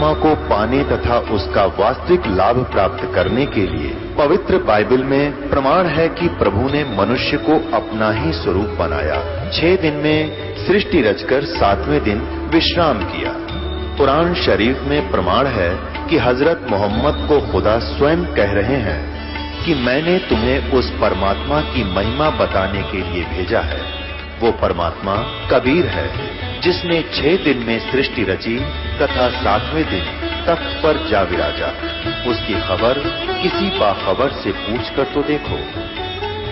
परमात्मा को पाने तथा उसका वास्तविक लाभ प्राप्त करने के लिए पवित्र बाइबल में प्रमाण है कि प्रभु ने मनुष्य को अपना ही स्वरूप बनाया। 6 दिन में सृष्टि रचकर 7वें दिन विश्राम किया। कुरान शरीफ में प्रमाण है कि हजरत मोहम्मद को खुदा स्वयं कह रहे हैं कि मैंने तुम्हें उस परमात्मा की महिमा बताने के लिए भेजा है। वो परमात्मा कबीर है जिसने 6 दिन में सृष्टि रची तथा 7वें दिन तख्त पर जा विराजा। उसकी खबर किसी बाखबर से पूछकर तो देखो।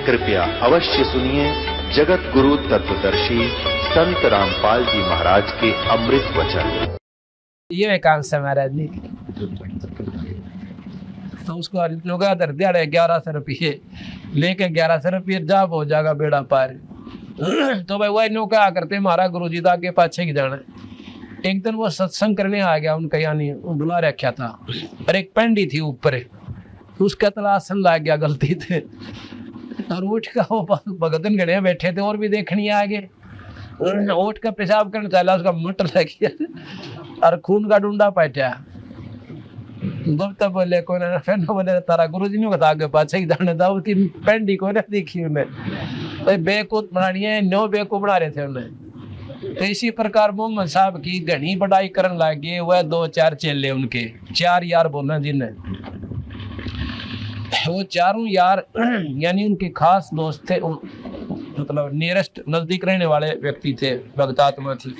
कृपया अवश्य सुनिए जगत गुरु तत्वदर्शी संत रामपाल जी महाराज के अमृत वचन। ये एकांश है महाराज जी। तो उसको लुगा दर दिया 1100 रुपये लेके 1100 रुपये जाब हो जाएगा बेड़ा पार। तो भाई वही नो क्या करते हमारा गुरु जी आगे पाछे की जाना। एक दिन वो सत्संग करने आ गया उनका, यानी बुला रखा था, और एक पंडी थी ऊपर, उसका तलाशन लग गया गलती थे, और उठ का वो भगतन गणे बैठे थे और भी देखनी आगे, उठ का पेशाब करने चला, उसका मटर लग गया और खून का डूंडा पैठा। तब बोले को फिर बोले तारा गुरु जी ने आगे पाछे ही जाने था, उसकी पेंडी को देखी उन्हें भाई बेकूफ बनानी है, नो बेकूफ बना रहे थे उन्हें। तो इसी प्रकार मोहम्मद साहब की घनी बढ़ाई करने लगे। वह 2-4 चेले उनके 4 यार बोलना जिन्हें, वो चारों यार यानी उनके खास दोस्त थे, मतलब नियरेस्ट नजदीक रहने वाले व्यक्ति थे, भगतात्मा थे।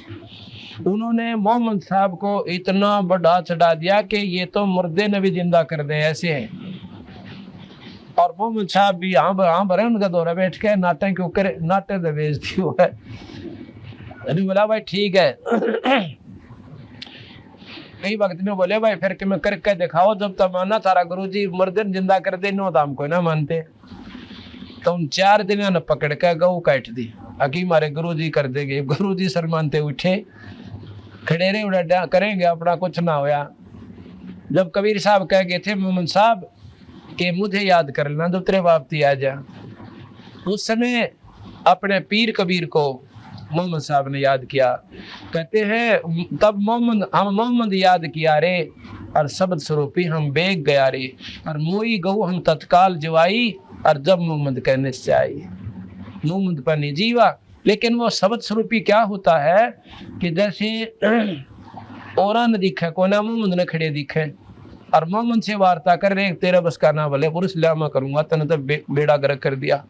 उन्होंने मोहम्मद साहब को इतना बड़ा चढ़ा दिया कि ये तो मुर्दे ने भी जिंदा कर दे ऐसे है। और मोहम्मद साहब भी हाँ भरे उनका दौरा बैठ के नाटे के ऊपर नाटे से बेचती हुआ है। बोला भाई ठीक है। कई वक्त में बोले भाई फिर कि मैं करके दिखाओ, जब तक माना तारा गुरुजी मुर्दे जिंदा कर दे नो तो हमको ना मानते। तो उन 4 दिनों ने पकड़ के गऊ काट दी, अकी मारे गुरुजी कर देंगे। गुरुजी शर्मानते उठे, खड़ेरे उड़ा करेंगे अपना कुछ ना होया। जब कबीर साहब कह गए थे मोहम्मद साहब कि मुझे याद कर लेना जब तेरे वापसी आ जा, उस समय अपने पीर कबीर को मोहम्मद साहब ने याद किया। कहते हैं तब मोहम्मद याद किया रे, और शब्द स्वरूपी हम बेग गया रे, और मोई गऊ हम तत्काल जवाई, और जब मोहम्मद कहने से आई। मोहम्मद पर नहीं जीवा, लेकिन वो शब्द स्वरूपी क्या होता है कि जैसे और न दिखे को ना मोहम्मद ने खड़े दिखे, और मोहम्मद से वार्ता कर रहे तेरा बस का ना भले पुरुष लामा करूंगा, तने तो बेड़ा गर्क कर दिया।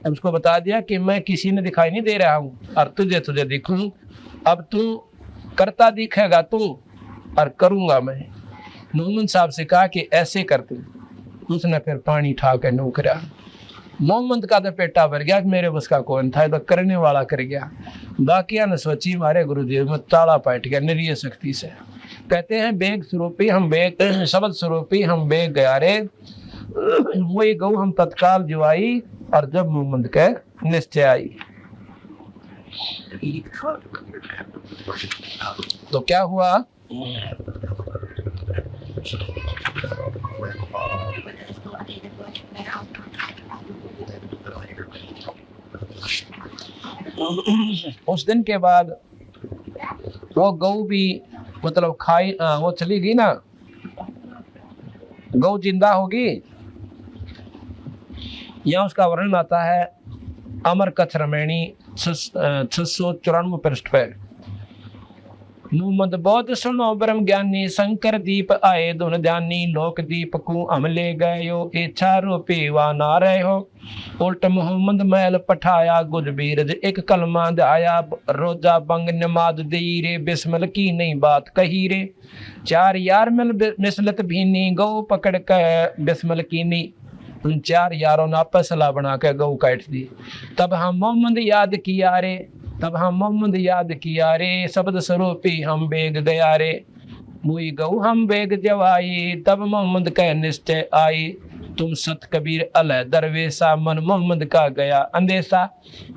अब उसको बता दिया कि मैं किसी ने दिखाई नहीं दे रहा हूँ, और तुझे दिखूं, अब तू करता दिखेगा तू, और करूंगा मैं। मोहम्मद साहब से कहा कि ऐसे करते। उसने फिर पानी ठा के नौकरा। मोहम्मद का तो पेटा भर गया, मेरे बस का कौन था, तो करने वाला कर गया। बाकी ने सोची हमारे गुरुदेव में ताला पाट गया निरीय शक्ति से। कहते हैं बेग स्वरूपी हम बेग, शब्द स्वरूपी हम बेग गया रे, वही गऊ हम तत्काल जुआई, और जब मोहम्मद के निश्चय आई। तो क्या हुआ, उस दिन के बाद वो गऊ भी मतलब खाई, वो चली गई ना, गऊ जिंदा होगी। यहाँ उसका वर्णन आता है अमर कथ रमैणी 694 पृष्ठ पे। मोहम्मद बौद्ध सुनो ब्रह्म ज्ञानी, शंकर दीप आए दोन ध्यानी, लोक दीप को हम ले गयो, इच्छा रूपी वा ना रहे हो। उल्ट मोहम्मद महल पठाया, गुज बीरज एक कलमा आया, रोजा बंग नमाज दी रे, बिस्मिल की नहीं बात कही रे। 4 यार मिल मिसलत भीनी, गौ पकड़ के बिस्मिल की नी। उन 4 यारों ने आपस सलाह बना के गऊ काट दी। तब हम मोहम्मद याद किया रे, तब हम मोहम्मद याद किया रे, शब्द स्वरूपी हम बेग गया रे, मुई गऊ हम बेग जवाई, तब मोहम्मद का निश्चय आई। तुम सत कबीर अलह दरवेशा, मन मोहम्मद का गया अंदेशा।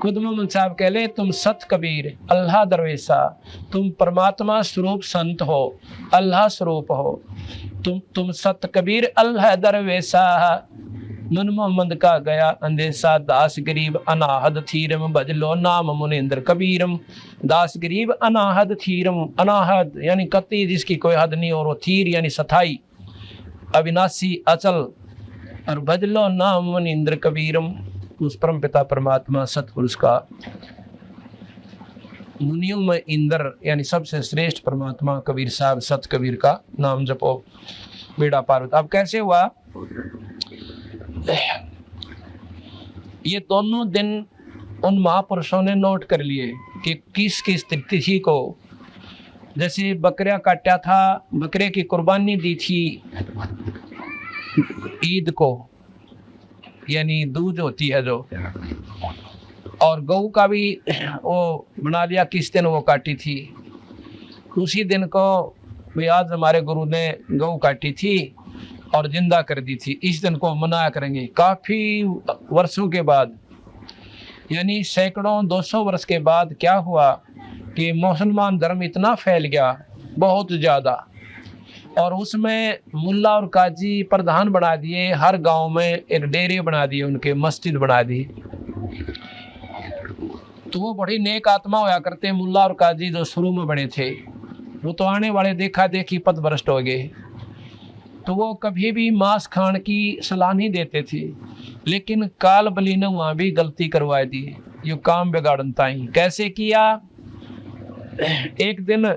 खुद मोहम्मद साहब कह ले तुम सत कबीर अल्लाह दरवेशा, तुम परमात्मा स्वरूप संत हो, अल्लाह स्वरूप हो। तुम सत कबीर अल्लाह दरवेशा, मन मोहम्मद का गया अंदेशा, दास गरीब अनाहद थीरम, भजलो नाम मुनिंद्र कबीरम। दास गरीब अनाहद थीरम, अनाहद यानी कति जिसकी कोई हद नहीं, और वो थीर यानी सथाई अविनाशी अचल, और भजलो नाम मुनिंद्र कबीरम, उस परम पिता परमात्मा सतपुरुष का, मुनियों में इंद्र यानी सबसे श्रेष्ठ परमात्मा कबीर साहब सत कबीर का नाम जपो बेड़ा पार होता। अब कैसे हुआ, ये दोनों दिन उन महापुरुषों ने नोट कर लिए कि किस किस तिथि को, जैसे बकरा काटा था, बकरे की कुर्बानी दी थी ईद को, यानी दूध होती है जो, और गऊ का भी वो बना लिया किस दिन वो काटी थी। उसी दिन को भी आज हमारे गुरु ने गऊ काटी थी और जिंदा कर दी थी, इस दिन को मनाया करेंगे। काफ़ी वर्षों के बाद, यानी सैकड़ों 200 वर्ष के बाद क्या हुआ कि मुसलमान धर्म इतना फैल गया बहुत ज़्यादा, और उसमें मुल्ला और काजी प्रधान बना दिए, हर गांव में एक डेरे बना दिए, उनके मस्जिद बना दी। तो वो बड़ी नेक आत्मा होया करते मुल्ला और काजी जो शुरू में बने थे, वो तो आने वाले देखा देखी पथभ्रष्ट हो गए, तो वो कभी भी मांस खान की सलाह नहीं देते थे। लेकिन काल बली ने वहाँ भी गलती करवा दी, ये काम बिगाड़न ताई। कैसे किया, एक दिन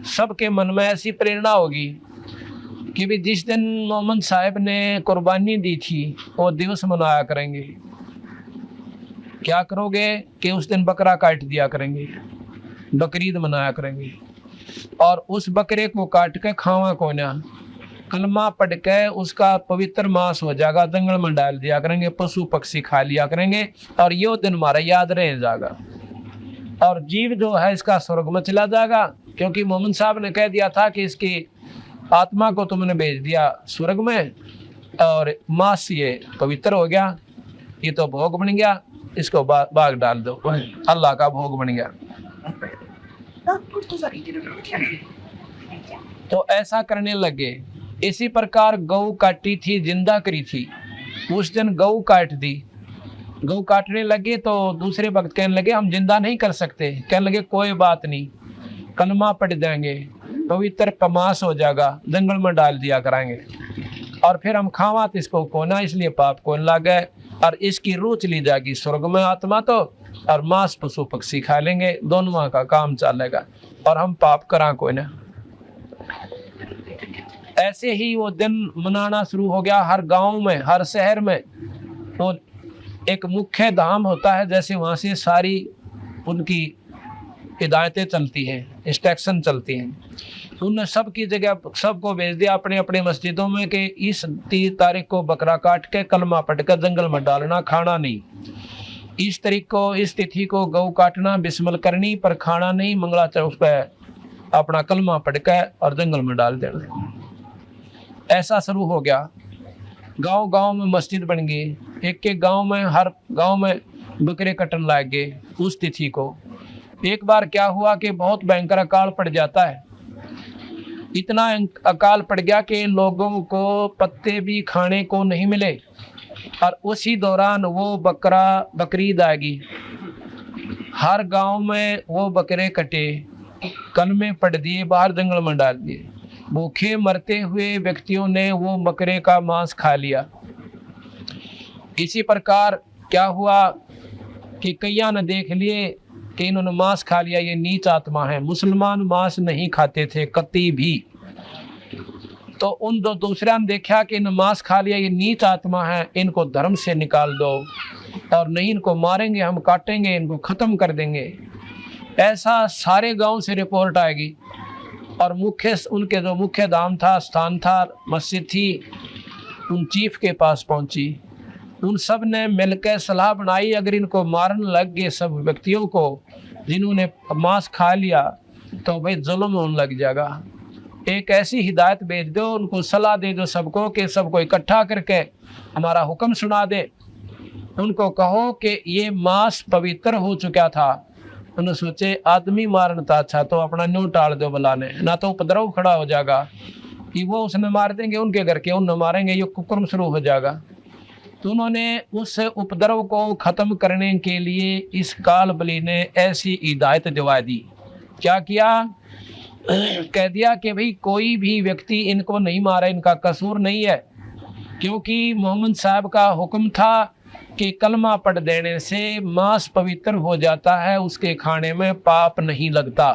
सबके मन में ऐसी प्रेरणा होगी कि भी जिस दिन मोहम्मद साहब ने कुर्बानी दी थी वो दिवस मनाया करेंगे। क्या करोगे कि उस दिन बकरा काट दिया करेंगे, बकरीद मनाया करेंगे, और उस बकरे को काट के खावा को ना, कलमा पढ़ के उसका पवित्र मांस हो जाएगा, जंगल में डाल दिया करेंगे, पशु पक्षी खा लिया करेंगे, और ये दिन हमारा याद रह जाएगा, और जीव जो है इसका स्वर्ग में चला जाएगा। क्योंकि मोहम्मद साहब ने कह दिया था कि इसकी आत्मा को तुमने भेज दिया स्वर्ग में, और मांस ये पवित्र हो गया, ये तो भोग बन गया, इसको बाग डाल दो, अल्लाह का भोग बन गया। तो ऐसा करने लगे। इसी प्रकार गऊ काटी थी, जिंदा करी थी, उस दिन गऊ काट दी। गऊ काटने लगे तो दूसरे वक्त कहने लगे हम जिंदा नहीं कर सकते। कहने लगे कोई बात नहीं, कलमा पढ़ देंगे, पवित्र मांस हो जाएगा, जंगल में डाल दिया कराएंगे, और फिर हम खावा तो इसको कोना, इसलिए पाप को लागे, और इसकी रूह चली जाएगी स्वर्ग में आत्मा तो, और मांस पशु पक्षी खा लेंगे, दोनों का काम चलेगा, और हम पाप करा कोई ना। ऐसे ही वो दिन मनाना शुरू हो गया। हर गांव में, हर शहर में वो एक मुख्य धाम होता है, जैसे वहाँ से सारी उनकी हिदायतें चलती हैं, इंस्ट्रक्शन चलती हैं। उन्होंने सबकी जगह सबको भेज दिया अपने अपने मस्जिदों में कि इस 30 तारीख को बकरा काट के कलमा पढ़ कर जंगल में डालना, खाना नहीं। इस तारीख को, इस तिथि को गऊ काटना, बिस्मिल करनी, पर खाना नहीं। मंगला चौथ पे अपना कलमा पढ़ के और जंगल में डाल देना। ऐसा शुरू हो गया। गांव गांव में मस्जिद बन गई, एक एक गांव में, हर गांव में बकरे कटन लग गए उस तिथि को। एक बार क्या हुआ कि बहुत भयंकर अकाल पड़ जाता है। इतना अकाल पड़ गया कि लोगों को पत्ते भी खाने को नहीं मिले, और उसी दौरान वो बकरीद आ गई। हर गांव में वो बकरे कटे, कलमे पढ़ दिए, बाहर जंगल में डाल दिए। भूखे मरते हुए व्यक्तियों ने वो बकरे का मांस खा लिया। इसी प्रकार क्या हुआ कि कईयां ने देख लिए कि इन्होंने मांस खा लिया, ये नीच आत्मा है। मुसलमान मांस नहीं खाते थे कति भी, तो उन दूसरा ने देखा कि इन्होंने मांस खा लिया, ये नीच आत्मा है, इनको धर्म से निकाल दो, और नहीं इनको मारेंगे, हम काटेंगे, इनको खत्म कर देंगे। ऐसा सारे गांव से रिपोर्ट आएगी, और उनके जो मुख्य धाम था, स्थान था, मस्जिद थी, उन चीफ के पास पहुंची। उन सब ने मिलकर सलाह बनाई, अगर इनको मारने लग गए सब व्यक्तियों को जिन्होंने मांस खा लिया, तो भाई जुल्म होने लग जाएगा। एक ऐसी हिदायत भेज दो, उनको सलाह दे दो सबको कि सबको इकट्ठा करके हमारा हुक्म सुना दे। उनको कहो कि ये मांस पवित्र हो चुका था। उन्होंने सोचे आदमी मारना था अच्छा, तो अपना न्यू टाल दो बुलाने, ना तो उपद्रव खड़ा हो जाएगा कि वो उसने मार देंगे, उनके घर के उन्हें मारेंगे, ये कुकर्म शुरू हो जाएगा। तो उन्होंने उस उपद्रव को खत्म करने के लिए इस काल बलि ने ऐसी हिदायत दिवा दी। क्या किया? कह दिया कि भाई कोई भी व्यक्ति इनको नहीं मारा, इनका कसूर नहीं है, क्योंकि मोहम्मद साहब का हुक्म था कि कलमा पढ़ देने से मांस पवित्र हो जाता है, उसके खाने में पाप नहीं लगता।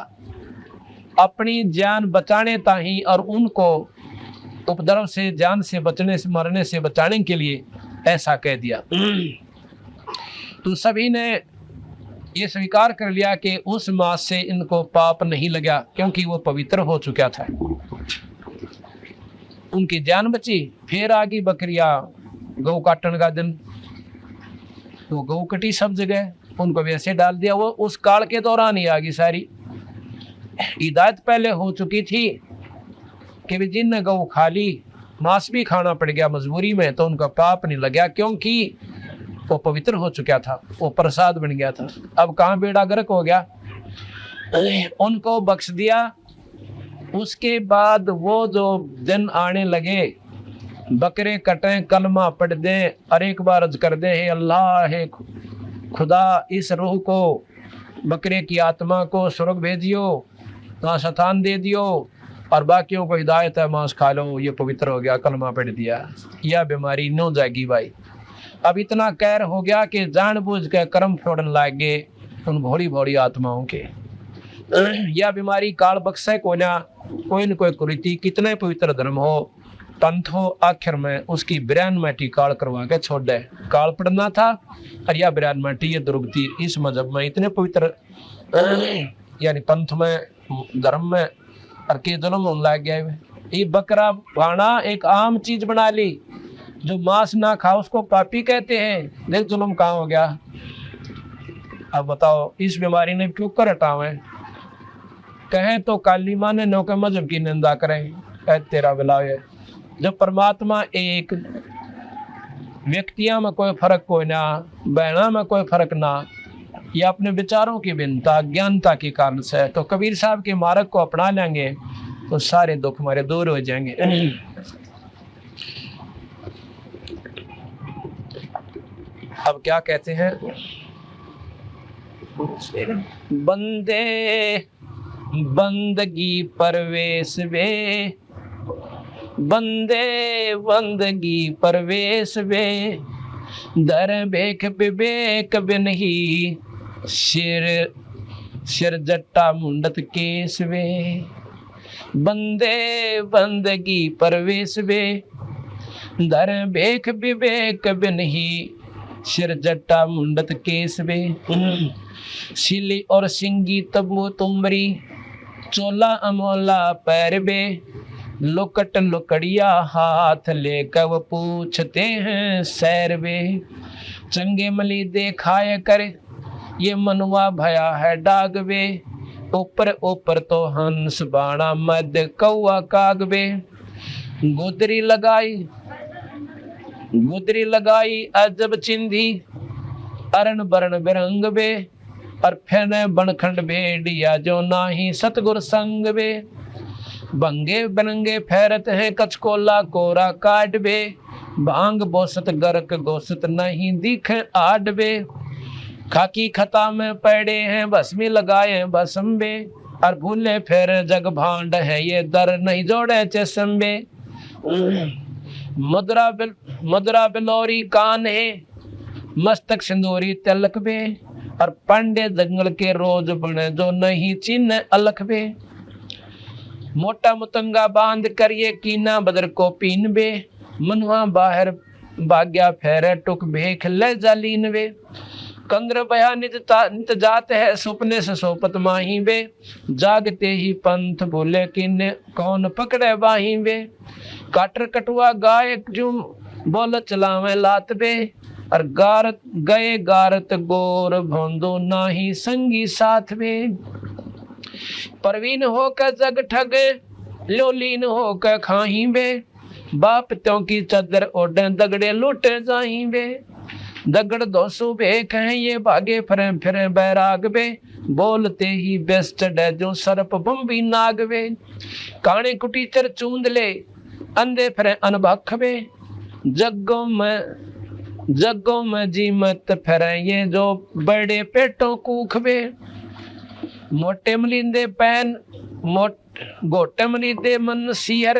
अपनी जान बचाने ताही और उनको उपद्रव से, जान से बचने से, मरने से बचाने के लिए ऐसा कह दिया। तो सभी ने ये स्वीकार कर लिया कि उस मांस से इनको पाप नहीं लगा, क्योंकि वो पवित्र हो चुका था, उनकी जान बची। फिर आ गई बकरियां, गौ काटने का दिन, तो गौ कटी सब जगह, उनको वैसे डाल दिया। वो उस काल के दौरान ही आ गई सारी हिदायत पहले हो चुकी थी कि जिनने गौ खा ली, मांस भी खाना पड़ गया मजबूरी में, तो उनका पाप नहीं लगा, क्योंकि वो पवित्र हो चुका था, वो प्रसाद बन गया था। अब कहाँ बेड़ा गर्क हो गया, उनको बख्श दिया। उसके बाद वो जो दिन आने लगे, बकरे कटें, कलमा पढ़ दें और एक बार अर्ज कर दे, हे अल्लाह, हे खुदा, इस रूह को, बकरे की आत्मा को स्वर्ग भेजियो, वहाँ शतान दे दियो, और बाकियों को हिदायत है मांस खा लो, ये पवित्र हो गया, कलमा पढ़ दिया, यह बीमारी न जाएगी भाई। अब इतना कहर हो गया कि जानबूझ के कर्म फोड़न लग गए उन भोली भोली आत्माओं के। यह बीमारी काल बख्शे को ना, कोई न कोई कुरीति, कितने पवित्र धर्म हो, पंथ हो, आखिर में उसकी बिरान माटी काल करवा के छोड़ दे। काल पढ़ना था और यह बिरान माटी, ये दुर्गति इस मजहब में इतने पवित्र, यानी पंथ में, धर्म में, और के जुल्म लग गया। ये बकरा भाना एक आम चीज बना ली, जो मांस ना खा उसको पापी कहते हैं। देख जुल्म कहाँ हो गया। अब बताओ, इस बीमारी ने क्यों कर हटावे? कहें तो काली माँ ने नौके मजहब की निंदा करें, कह तेरा बिलावे। जब परमात्मा एक, व्यक्तियों में कोई फर्क कोई ना, बहना में कोई फर्क ना, या अपने विचारों की भिन्नता, ज्ञानता के कारण से, तो कबीर साहब के मार्ग को अपना लेंगे तो सारे दुख हमारे दूर हो जाएंगे। अब क्या कहते हैं, बंदे बंदगी परवेश वे, बंदे बंदगी परवेश वे, दर बेख विवेक बिनही, सिर जट्टा मुंडत केस वे। बंदे बंदगी परवेश वे, दर बेख विवेक बिनही, सिर जट्टा मुंडत केस वे। सिली और सिंगी तबू तुमरी, चोला अमोला पैर बे, लुकट लुकड़िया हाथ लेकर वो पूछते हैं सैर वे। चंगे मली देखाए कर ये मनवा भया है डाग वे, ऊपर ऊपर तो हंस बाणा मद कौआ काग वे। गुदरी लगाई अजब चिंधी, अरण बरण बिरंग बे, और फेने बनखंड भेड़िया जो नाही सतगुर संग बे। बंगे बनंगे फेरत है कचकोला कोरा काट बे, भांग बोसत गरक गोसत नहीं दिखे आड बे। खाकी खता में पड़े हैं भस्मी लगाए भस्म बे, और भूले फिर जग भांड है ये दर नहीं जोड़े चेसम बे। मदरा बिलोरी कान है मस्तक सिंदूरी तिलक बे, और पांडे जंगल के रोज बने जो नहीं चिन्ह अलख बे। मोटा मुतंगा बांध कर ये कीना बदर को पीन बे, मनुआ बाहर भाग्या फेरे टुक भेख ले जालीन बे। कंद्र बया नित जात है सुपने से सोपत माही बे, जागते ही पंथ बोले किन्ने कौन पकड़े बाही बे। काटर कटुआ गाय जुम बोल चलावे लात बे, और गारत गए गारत गोर भोंदो नाही संगी साथ में। परवीन होकर जग ठग लोलीन होकर खाही बे, बाप त्यों की चदर ओढ़े दगड़े लुटे जाही बे। दगड़ दोसो बेख हैं ये भागे फिरे फिरे बैराग बे, बोलते ही बेस चढ़े जो सर्प बम्बी नाग बे। काने कुटीचर चूंद ले अंधे फिरे अनभख बे, जग्गों में जगों में जी मत फिरे ये जो बड़े पेटों कूखबे, मोटे मलिंदे पैन गोटे मलिंदे मन सियर,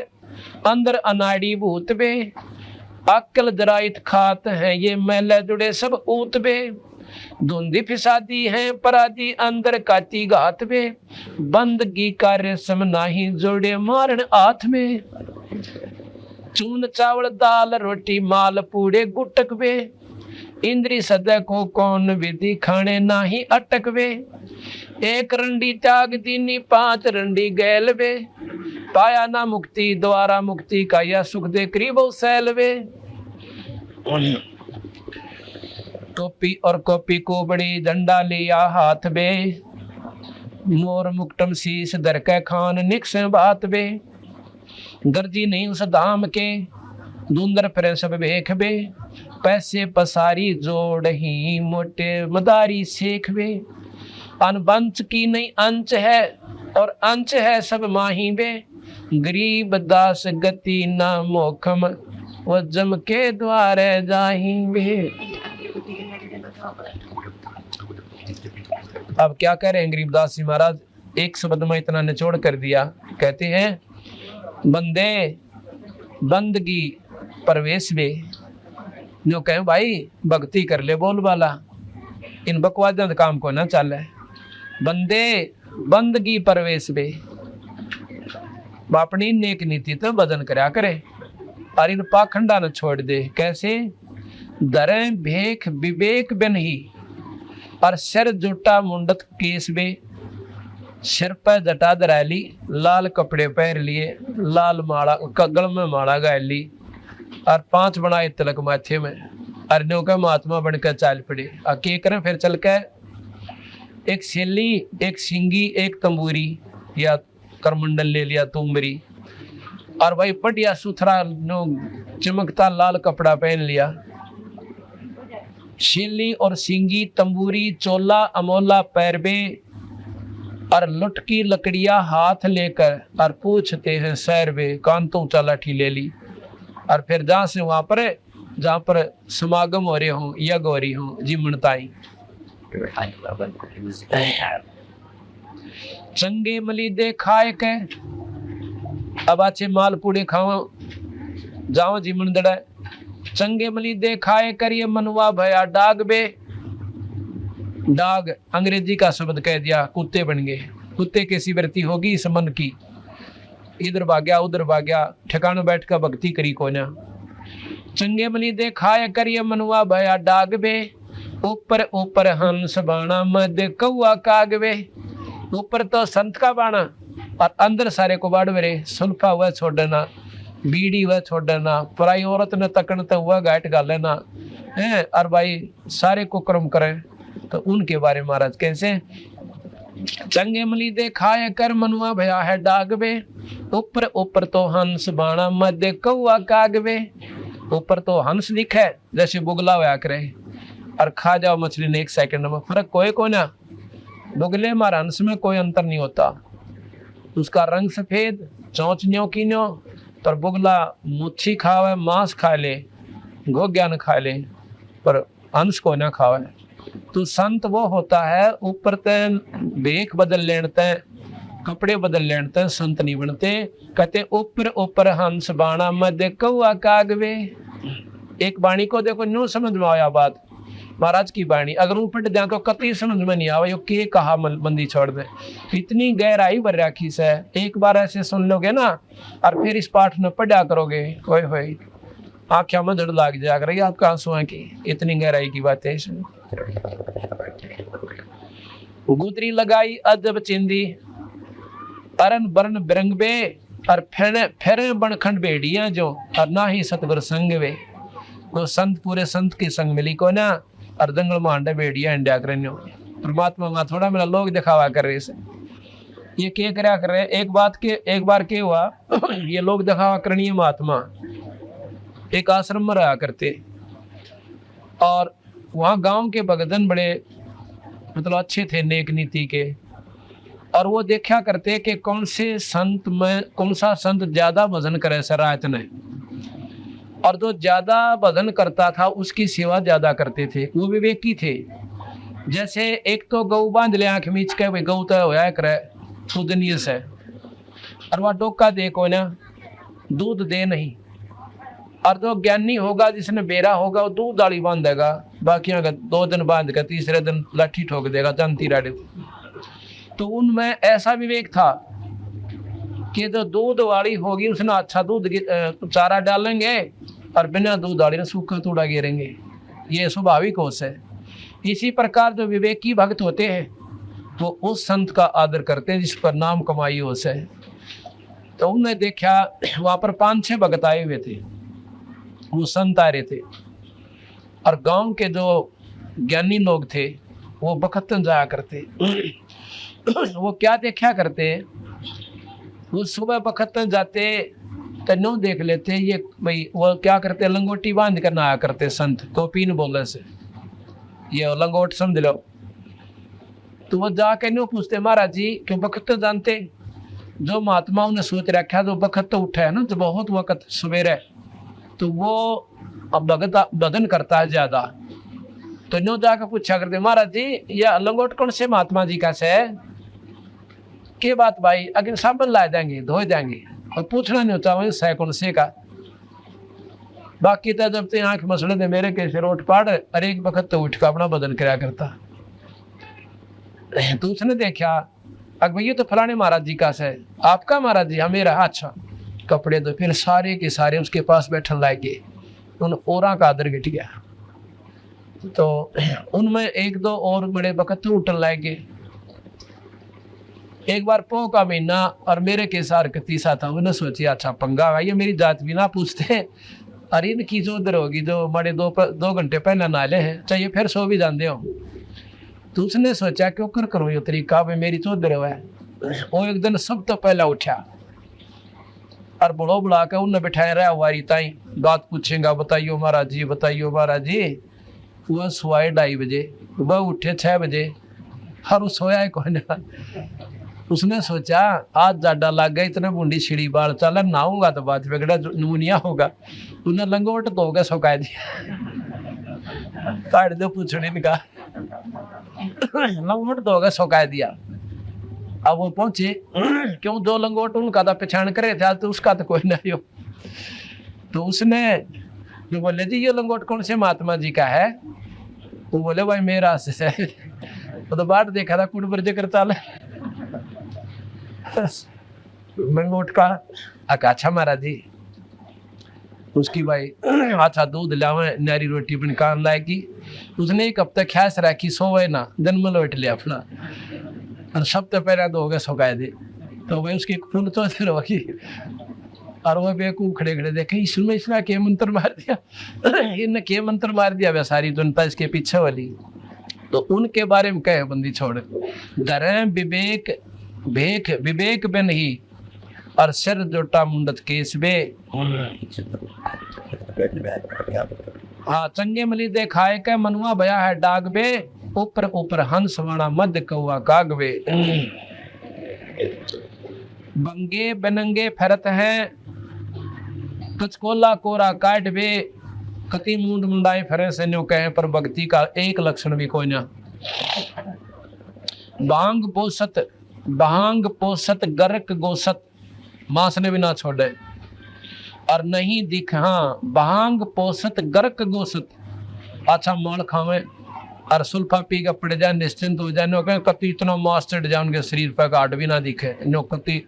अंदर अनाड़ी भूत बे, अक्ल दराइत खात है ये मैले जुड़े सब ऊत बे, धुंधी फिसादी है परादी अंदर काती घात बे, बंदगी कार्य सम नाही जोड़े मारन हाथ में, चून चावल दाल रोटी माल पूड़े गुटक बे, इंद्री सदै को कौन विधि खाने नाही अटक बे, एक रंडी त्याग दीनी 5 रंडी गैल बे, पाया ना मुक्ति द्वारा मुक्ति का यह सुख दे करीबो सैल बे, टोपी और कॉपी को बड़ी डंडा लिया हाथ बे, मोर मुक्तम शीश दर के खान निक्स बात बे, गर्जी नहीं उस धाम के धुंधर फिर सब भेख बे, पैसे पसारी जोड़ ही मोटे मदारी सेख बे, अनबंच की नहीं अंच है और अंच है सब माही बे, गरीब दास गति ना मोखम वो जम के द्वारे जाही बे। अब क्या कह रहे हैं गरीबदास जी महाराज, एक शब्द में इतना निचोड़ कर दिया। कहते हैं बंदे बंदगी परवेश बे, जो कहे भाई भक्ति कर ले बोल वाला, इन बकवाद काम को ना चल है, बंदे बंदगी परवेश बे, अपनी नेक नीति तो बदन करया करे और इन पाखंडा न छोड़ दे। कैसे? दरे भेख विवेक बिन ही, और सिर जुटा मुंडत केस बे, सिर पर जटा दराली, लाल कपड़े पहन लिए, लाल माला गल में माला गाय ली, और 5 बनाए तिलक माथे में, और नो का महात्मा बनकर चाल पड़े। और के करें फिर चल के एक शेली, एक सिंगी, एक तंबूरी या करमंडल ले लिया तुमरी, और भाई पटिया सुथरा नो चमकता लाल कपड़ा पहन लिया, शेली और सिंगी तंबूरी चोला अमोला पैरबे, और लुटकी लकड़ियां हाथ लेकर और पूछते हैं सैरबे, कांतों चा लाठी ले ली, और फिर जहाँ से वहां पर जहाँ पर समागम हो रहे हों, यज्ञ हो रही हों, जीवनताई चंगे मली दे खाए के, अब अच्छे माल पूड़े खाओ जाओ जीवन दड़ा, चंगे मली दे खाए करिए मनवा भया डाग बे, डाग अंग्रेजी का शब्द कह दिया, कुत्ते बन गए, कुत्ते कैसी वृत्ति होगी इस मन की, इधर भाग्या उधर भाग्या, ठिकाने बैठ कर भक्ति करी को ना। चंगे मली दे खाए करिए मनवा भया डाग बे, ऊपर ऊपर हंस बाणा मध्य कौआ कागवे, ऊपर तो संत का बाणा और अंदर सारे को बाड़वे, सुल्फा हुआ छोड़ना, बीड़ी हुआ छोड़ना, पराई औरत ने तकन तो हुआ गाइट गा लेना है, और भाई सारे को कर्म करें। तो उनके बारे में महाराज कैसे? चंगे मली दे खाए कर मनुआ भया है डागवे, ऊपर ऊपर तो हंस बाणा मध्य कौआ कागवे, ऊपर तो हंस लिखा है जैसे बुगला हुआ करे, और खा जाओ मछली ने 1 सेकंड में, फर्क कोई को ना, बुगले मार हंस में कोई अंतर नहीं होता, उसका रंग सफेद चौंच न्यो की न्यो, पर बुगला मुच्छी खावे मांस खा ले, गोज्ञा न खा ले, पर हंस को ना खावे। तो संत वो होता है ऊपर तय भेख बदल लेते, कपड़े बदल लेते, संत नहीं बनते। कहते ऊपर ऊपर हंस बाणा मध्य कौआ कागवे। एक बाणी को देखो न्यू समझ में आया बात, महाराज की बाणी अगर ऊपर दिया तो कतई समझ में नहीं आवा, यो के कहा बंदी छोड़ दे, इतनी गहराई भर राखी से। एक बार ऐसे सुन लोगे ना और फिर इस पाठ में पढ़ा करोगे, होए होए आँखें में धड़ लाग जाया करेगी आपका आंसुओं की, इतनी गहराई की बात है इसमें। गुदरी लगाई अजब चिंदी, अरन बरन बिरंग बे, और फेरे बनखंड बेड़िया जो, और ना ही सतगुर संग वे, को संत पूरे संत के संग मिली को ना, और जंगल में अंडा बेड़िया इंडिया करन्यो, परमात्मा वहां थोड़ा मेरा लोग दिखावा कर रहे से, ये क्या करया कर रहे। एक बार के हुआ ये लोग दिखावा करनी महात्मा एक आश्रम में रहा करते, और वहाँ गांव के भगतन बड़े मतलब अच्छे थे, नेक नीति के, और वो देखा करते कि कौन से संत में कौन सा संत ज्यादा भजन करे सरायत ने, और जो ज्यादा भजन करता था उसकी सेवा ज्यादा करते थे, वो विवेकी थे। जैसे एक तो गऊ बांध ले आंख मीच के, भाई गऊ तो होया करे पूजनीय से, और वह डोका दे को ना दूध दे नहीं। और जो ज्ञानी होगा जिसने बेरा होगा वो दूध डाली बांधेगा, बाकी अगर 2 दिन बांध कर तीसरे दिन लाठी ठोक देगा जानती राडे। तो उनमें ऐसा विवेक था कि जो दूध वाली होगी उसने अच्छा दूध चारा डालेंगे और बिना दूध वाली ने सूखा तूड़ा गिरेंगे, ये स्वाभाविक होश है। इसी प्रकार जो विवेकी भक्त होते हैं वो उस संत का आदर करते हैं जिस पर नाम कमाई होश है। तो उन्होंने देखा वहां पर 5-6 भक्त आए हुए थे, वो संत आ रहे थे, और गांव के जो ज्ञानी लोग थे वो बखतन जाया करते। वो क्या देखा करते, वो सुबह बखतन जाते तो नो देख लेते ये भाई वो क्या करते, लंगोटी बांध कर आया करते संत को, पीन बोलने से ये लंगोट समझ लो। तो वो जाके नो पूछते महाराज जी क्यों बखत जानते, जो महात्माओं ने सोच रखा जो बखत तो उठा है ना, जो बहुत वक्त सवेरे तो वो अब भजन करता है ज्यादा। तो नो जाकर पूछा करते महाराज जी यह लंगोट कौन से महात्मा जी का से के बात भाई, अगर साबुन ला देंगे धो देंगे, और पूछना नहीं होता वही सै कौन से का। बाकी तो जब ते आंख मसले दे मेरे कैसे रोट पाड़, और एक वक्त तो उठ कर अपना बदन कराया करता। तो उसने देखा अगर भैया तो फलाने महाराज जी का से, आपका महाराज जी? हाँ मेरा। अच्छा कपड़े तो फिर सारे के सारे उसके पास बैठन लागे, उन औरा का आदर घट गया। तो उनमें 1-2 और बड़े वक्त उठन लागे। एक बार पो का महीना और मेरे के सार तीसा था, उन्हें सोची अच्छा पंगा भाई ये मेरी जात भी ना पूछते, अरे इनकी जो उधर होगी जो बड़े 2 घंटे पहले नाले हैं, चाहिए फिर सो भी जानते हो। तो उसने सोचा क्यों कर करो ये तरीका भाई मेरी चौधर है। वो एक दिन सब तो पहला उठा और बुढ़ो बुला के उन्हें बिठाया रहा वारी ताई, बात पूछेगा बताइयो महाराज जी बताइयो महाराज जी। वह सोए 2:30 बजे, वह उठे 6 बजे, हर सोया है कोई ना। उसने सोचा आज जाडा लग गया, इतने बूंदी छिड़ी बाल चल नहाऊंगा तो बात बिगड़ा नमूनिया होगा। उन्हें लंगोट धो के सुखा दिया, काट दो पूछने का, लंगोट धो के सुखा दिया। अब वो पहुंचे क्यों दो लंगोट उनका तो पहचान करे थे, तो उसका तो कोई नहीं हो। तो उसने जो बोले जी ये लंगोट कौन से महात्मा जी का है? वो बोले भाई मेरा से। वो तो बाट देखा था कुट पर जिक्र ताल लंगोट का। अच्छा महाराज जी उसकी भाई अच्छा दूध लावे नारी रोटी बन कान लाएगी। उसने एक हफ्ता ख्यास रखी सोवे ना, जन्म लौट लिया अपना, और सब तो पहले तो हो गए सौगाए दे। तो भाई उसकी फूल तो फिर होगी, और वो बेवकूफ खड़े खड़े देखे इसमें इसने के मंत्र मार दिया, इनने के मंत्र मार दिया वे सारी जनता इसके पीछे वाली। तो उनके बारे में कहे बंदी छोड़ डरे विवेक भेख विवेक बे नहीं, और सिर जोटा मुंडत केस बे। हाँ चंगे मली देखाए के मनुआ भया है डाग बे, ऊपर ऊपर हंस वाणा मद कौआ काग बे। बंगे बनंगे फरत हैं कचकोला कोरा काट बे, कति मुंड मुंडाए फरे से न्यू कहे, पर भक्ति का एक लक्षण भी कोई ना। भांग पोसत गर्क गोसत, मांस ने भी ना छोड़े और नहीं दिख। हाँ भांग पोसत गर्क गोसत, अच्छा माल खावे और सुल्फा पी के पड़ जाए निश्चिंत हो जाए, नो कहे कति इतना मांस चढ़ जाए उनके शरीर पर गाढ़ भी ना दिखे, नो कति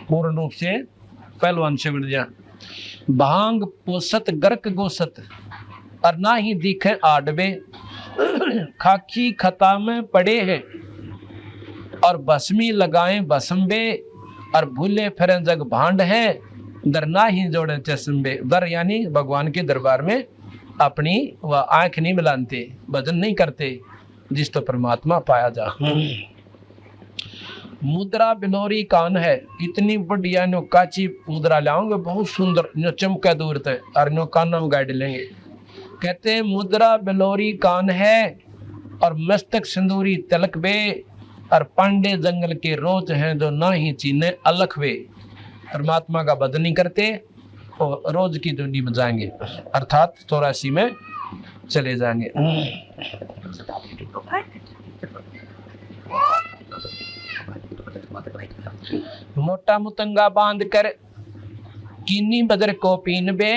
पूर्ण रूप से पहलवान से बढ़ जाए। भांग पोसत गर्क गोसत और ना ही दिखे आडबे, खाकी खता में पड़े हैं और भस्मी लगाए भस्मबे, और भूले फिर जग भांड है दर ना ही जोड़े चश्मे। दर यानी भगवान के दरबार में अपनी वह आंख नहीं मिलाते, भजन नहीं करते जिस तो परमात्मा पाया जा। मुद्रा बिलोरी कान है, इतनी बढ़िया नो काची मुद्रा लाओगे बहुत सुंदर, नो चमका दूर तक और नो कानों में गाड़ लेंगे। कहते हैं मुद्रा बिलोरी कान है और मस्तक सिंदूरी तिलक बे, और पांडे जंगल के रोज हैं जो ना ही चीने अलख वे। परमात्मा का भजन नहीं करते और रोज की दुनिया में जाएंगे, अर्थात 84 में चले जाएंगे। मोटा मुतंगा बांध कर कीनी बदर को पीन बे,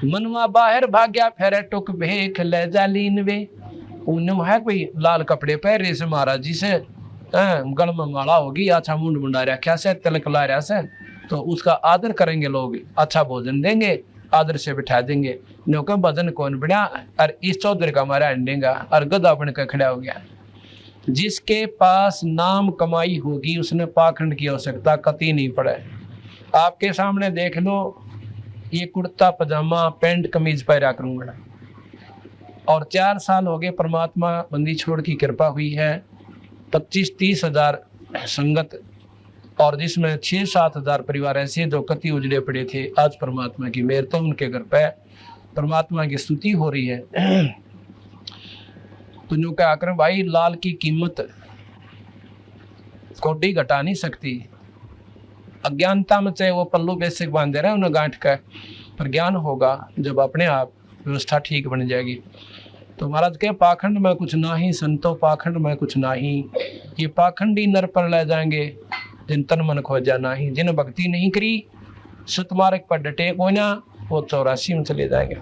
मनवा बाहर भाग्या फेरे टुक भेख ले जालीन वे। उन्हें है कोई लाल कपड़े पहरे से महाराज जी से गल में माला होगी, अच्छा मुंड मुंडा रखा से, तिलक ला रहा से, तो उसका आदर करेंगे लोग, अच्छा भोजन देंगे, आदर से बिठा देंगे। न्यों भजन कौन बढ़िया और इस चौधरी का हमारा अंडेगा और गदा बन कर खड़ा हो गया। जिसके पास नाम कमाई होगी उसने पाखंड की आवश्यकता कतई नहीं पड़े। आपके सामने देख लो, ये कुर्ता पजामा पैंट कमीज पहरा करूंगा और 4 साल हो गए परमात्मा बंदी छोड़ की कृपा हुई है। 25-30 हजार संगत और जिसमें 6-7 हजार परिवार ऐसे जो कति उजड़े पड़े थे, आज परमात्मा की मेहर तो उनके घर पे परमात्मा की स्तुति हो रही है। तो जो क्या कर भाई, लाल की कीमत कोडी घटा नहीं सकती। अज्ञानता में चाहे वो पल्लू बेसिक बांधे रहे उन्हें गांठ का, पर ज्ञान होगा जब अपने आप व्यवस्था ठीक बन जाएगी। तो महाराज के पाखंड में कुछ ना ही, संतो पाखंड में कुछ ना ही। ये पाखंडी नर पर ले जाएंगे जिन तन मन खोजा नहीं, जिन भक्ति नहीं करी सतमार्ग पर डटे को ना, वो 84 में चले जाएंगे।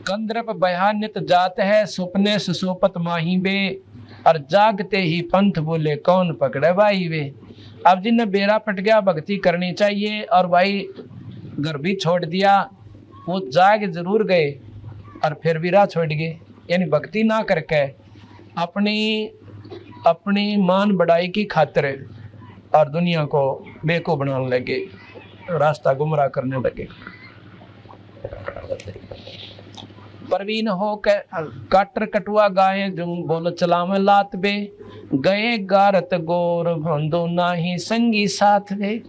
कंद्रप बयानित जात है सुपने से सोपत माही बे, और जागते ही पंथ बोले कौन पकड़े भाई वे। अब जिन्हें बेरा पट गया भक्ति करनी चाहिए और भाई घर भी छोड़ दिया, वो जाग जरूर गए और फिर भी राह छोड़ गए, यानी भक्ति ना करके अपनी मान बढ़ाई की खातिर और दुनिया को बेको बनाने लगे, रास्ता गुमराह करने लगे। परवीन हो के काटर कटुआ गाये जो बोल चलावे लात बे, गए गारत गोर भंदो नाही संगी साथ वे।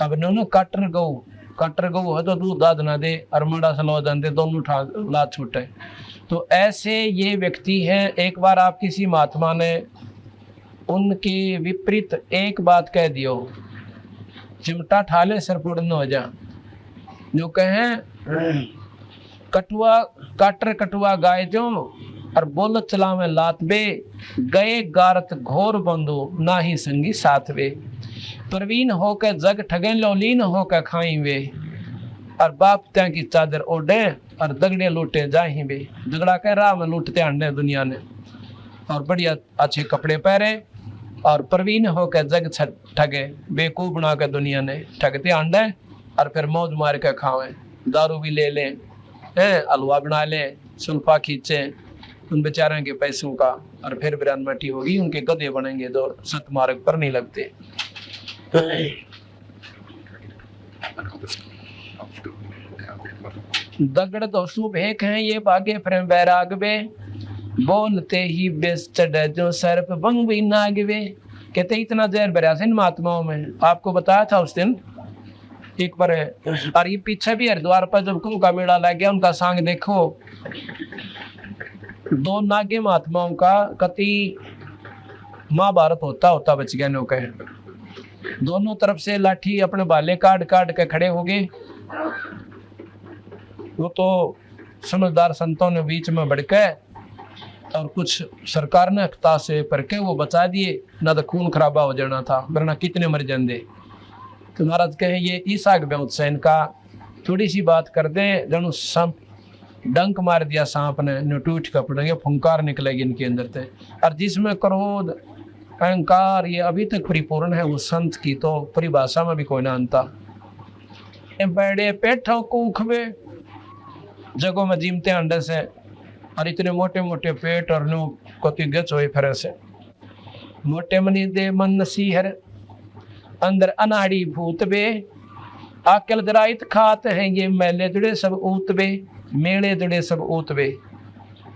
अब नो काटर गऊ है तो दूध दाद ना दे और मड़ा सलो दे, दोनों लात छूटे। तो ऐसे ये व्यक्ति है। एक बार आप किसी महात्मा ने उनके विपरीत एक बात कह दियो, चिमटा ठाले सर पुड़न हो जा। जो कहें कटुआ गाय जो और बोल चलावे लात बे, गए गारत घोर बंधु ना ही संगी साथ वे। प्रवीण होकर जग ठगे लोलीन होकर खाई वे, और बाप त्या की चादर ओढ़े और दगड़े लूटे जाही वे। झगड़ा कह रहा में लूटते अंडे दुनिया ने, और बढ़िया अच्छे कपड़े पहरे और प्रवीण होकर जग ठगे, बेवकूफ बना कर दुनिया ने ठगते अंडे और फिर मौज मार कर खावे, दारू भी ले लें, हलवा बना लें, सुल्फा खींचे उन बेचारों के पैसों का, और फिर बिरान मटी होगी, उनके गधे बनेंगे जो सतमार्ग पर नहीं लगते। दगड़ तो शुभ एक है ये भागे फिर बैराग बे, बोलते ही बेस चढ़े जो सर पे बंग भी नाग वे। कहते इतना जहर भरा इन महात्माओं में। आपको बताया था उस दिन एक बार, और ये पीछे भी हरिद्वार पर जब कुंभ का मेला लग गया, उनका सांग देखो, 2 नागे महात्माओं का कति महाभारत होता बच गया नो कहे। दोनों तरफ से लाठी अपने बाले काट के खड़े हो गए। वो तो समझदार संतों ने बीच में बढ़ के और कुछ सरकार ने हकता से पर के वो बचा दिए, ना तो खून खराबा हो जाना था, वरना कितने मर जाते। तो महाराज कहे ये ईसाक बेउत्सैन का थोड़ी सी बात कर दे, जनु सांप डंक मार दिया सांप ने, टूट कर पड़ेंगे, फुंकार निकलेगी इनके अंदर से। और जिसमें क्रोध अहंकार ये अभी तक परिपूर्ण है, उस संत की तो परिभाषा में भी कोई ना अंता। बड़े पेठों कूखवे जगहों में जीमते अंडे से, और इतने मोटे मोटे पेट और नो कोती गच हुए फिर से। मोटे मनी दे मन नसीहर अंदर अनाड़ी भूत बे, आकल दराइत खात है ये मैले जुड़े सब ऊत बे, मेले जुड़े सब ऊत बे।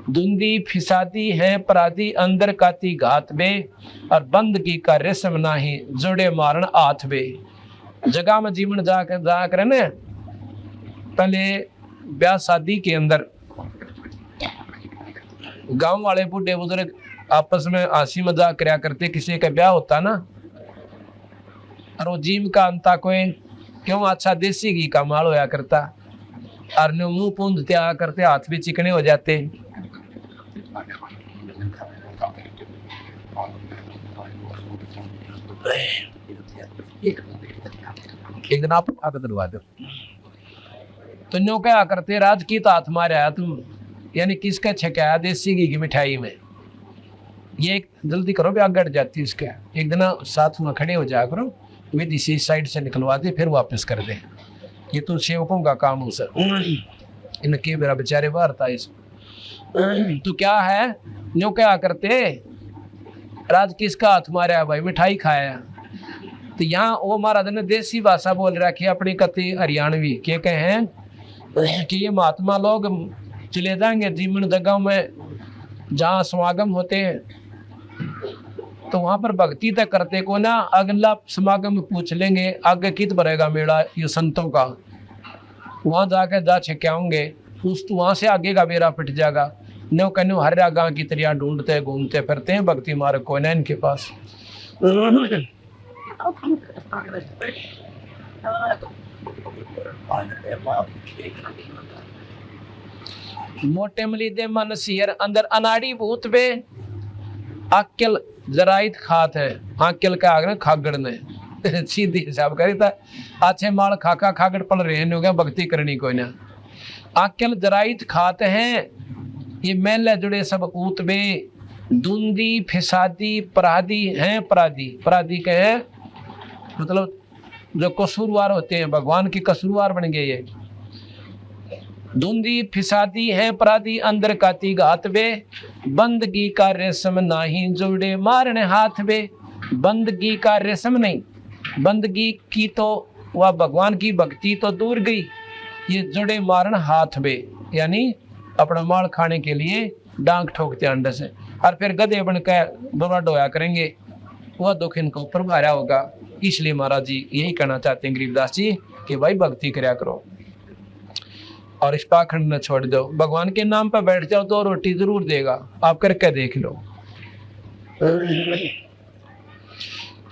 धुंधी फिसादी है पराधी अंदर काती घात बे, और बंद की का रेशम नाही जुड़े मारण आथ बे। जगह में जीवन जाकर ने पहले ब्याह शादी के अंदर गांव वाले बूढ़े बुजुर्ग आपस में हंसी मजाक करया करते, किसी का ब्याह होता ना और वो जीम का अंता कोई क्यों अच्छा देसी घी का माल होया करता और मुंह पूंजते आ करते, हाथ भी चिकने हो जाते। एक दिन आप आकर दिलवा दो तो न्यों क्या करते, राज की तो हाथ मारे आया तुम, यानी किसका छकाया देसी घी की मिठाई में, ये जल्दी करो भी आग गट जाती है इसका। एक दिन साथ में खड़े हो जाया करो, वे इसी साइड से निकलवा दे फिर वापस कर दे, ये तो सेवकों का काम हो सर, इनके मेरा बेचारे बाहर था इस। तो क्या है न्यों क्या करते, राज किसका हाथ मारा है भाई, मिठाई खाया। तो यहाँ वो महाराज ने देसी भाषा बोल रखी अपनी कति हरियाणवी, क्या कहें कि ये महात्मा लोग चले जाएंगे जीवन जगह में जहाँ समागम होते हैं, तो वहां पर भक्ति तक करते को ना, अगला समागम पूछ लेंगे आगे कित भरेगा मेला ये संतों का, वहां जाके जा छक्याओंगे उस तो वहां से आगे का बेरा पिट जाएगा। नो कन्यू हर गांव की तरह ढूंढते घूमते फिरते हैं, भक्ति मार्ग को ना इनके पास। मोटे मली दे मन सियर अंदर अनाड़ी भूत बे, अक्ल जराइत खात है, अक्ल का आगे खागड़ ने सीधी हिसाब करी था, अच्छे माल खाका खागड़ पड़ रहे हैं, गया भक्ति करनी कोई ना। अक्ल जराइत खात है, ये मेले जुड़े सब ऊत बे, धुंधी फिसादी पराधी हैं, पराधी पराधी के है मतलब जो कसूरवार होते हैं, भगवान की कसूरवार बन गए ये। धुंधी फिसादी है पराधी अंदर काती घात बे, बंदगी का रेशम नाही जुड़े मारने हाथ बे। बंदगी का रेशम नहीं, बंदगी की तो वह भगवान की भक्ति तो दूर गई, ये जुड़े मारन हाथ बे, यानी अपना माल खाने के लिए डांग ठोकते अंडे से और फिर गधे बनकर डोरा डोया करेंगे, वह दुख इनको ऊपर भारा होगा। इसलिए महाराज जी यही कहना चाहते हैं गरीबदास जी कि भाई भक्ति करया करो और इस पाखंड न छोड़ दो, भगवान के नाम पर बैठ जाओ तो रोटी जरूर देगा, आप करके देख लो।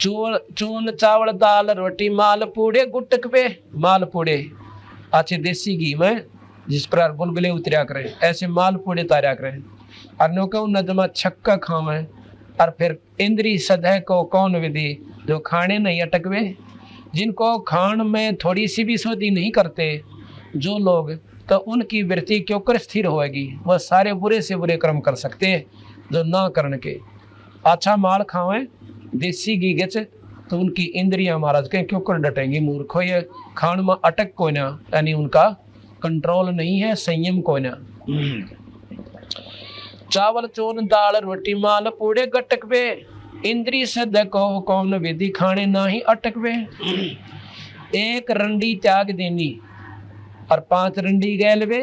चून चावल दाल रोटी माल पूड़े गुटक पे, माल पूड़े अच्छे देसी घी में जिस प्रकार बुलबुले उतरिया करें ऐसे माल पूड़े तारिया करें, और नो नजमा छक्का खावे और फिर इंद्री सदह को कौन विधि जो खाने नहीं अटकवे। जिनको खान में थोड़ी सी भी सोधी नहीं करते जो लोग, तो उनकी वृत्ति क्यों कर स्थिर होएगी, वह सारे बुरे से बुरे कर्म कर सकते हैं जो ना करने के। अच्छा माल खावें देसी घी गच तो उनकी इंद्रियां महाराज के क्यों कर डटेंगी, मूर्खो ये खान में अटक कोई ना, यानी उनका कंट्रोल नहीं है, संयम कोई ना। चावल चून दाल रोटी माल पूड़े गटक बे, इंद्री सद को कौन विधि खाने ना ही अटक बे। एक रंडी त्याग देनी और 5 रंडी गैल बे,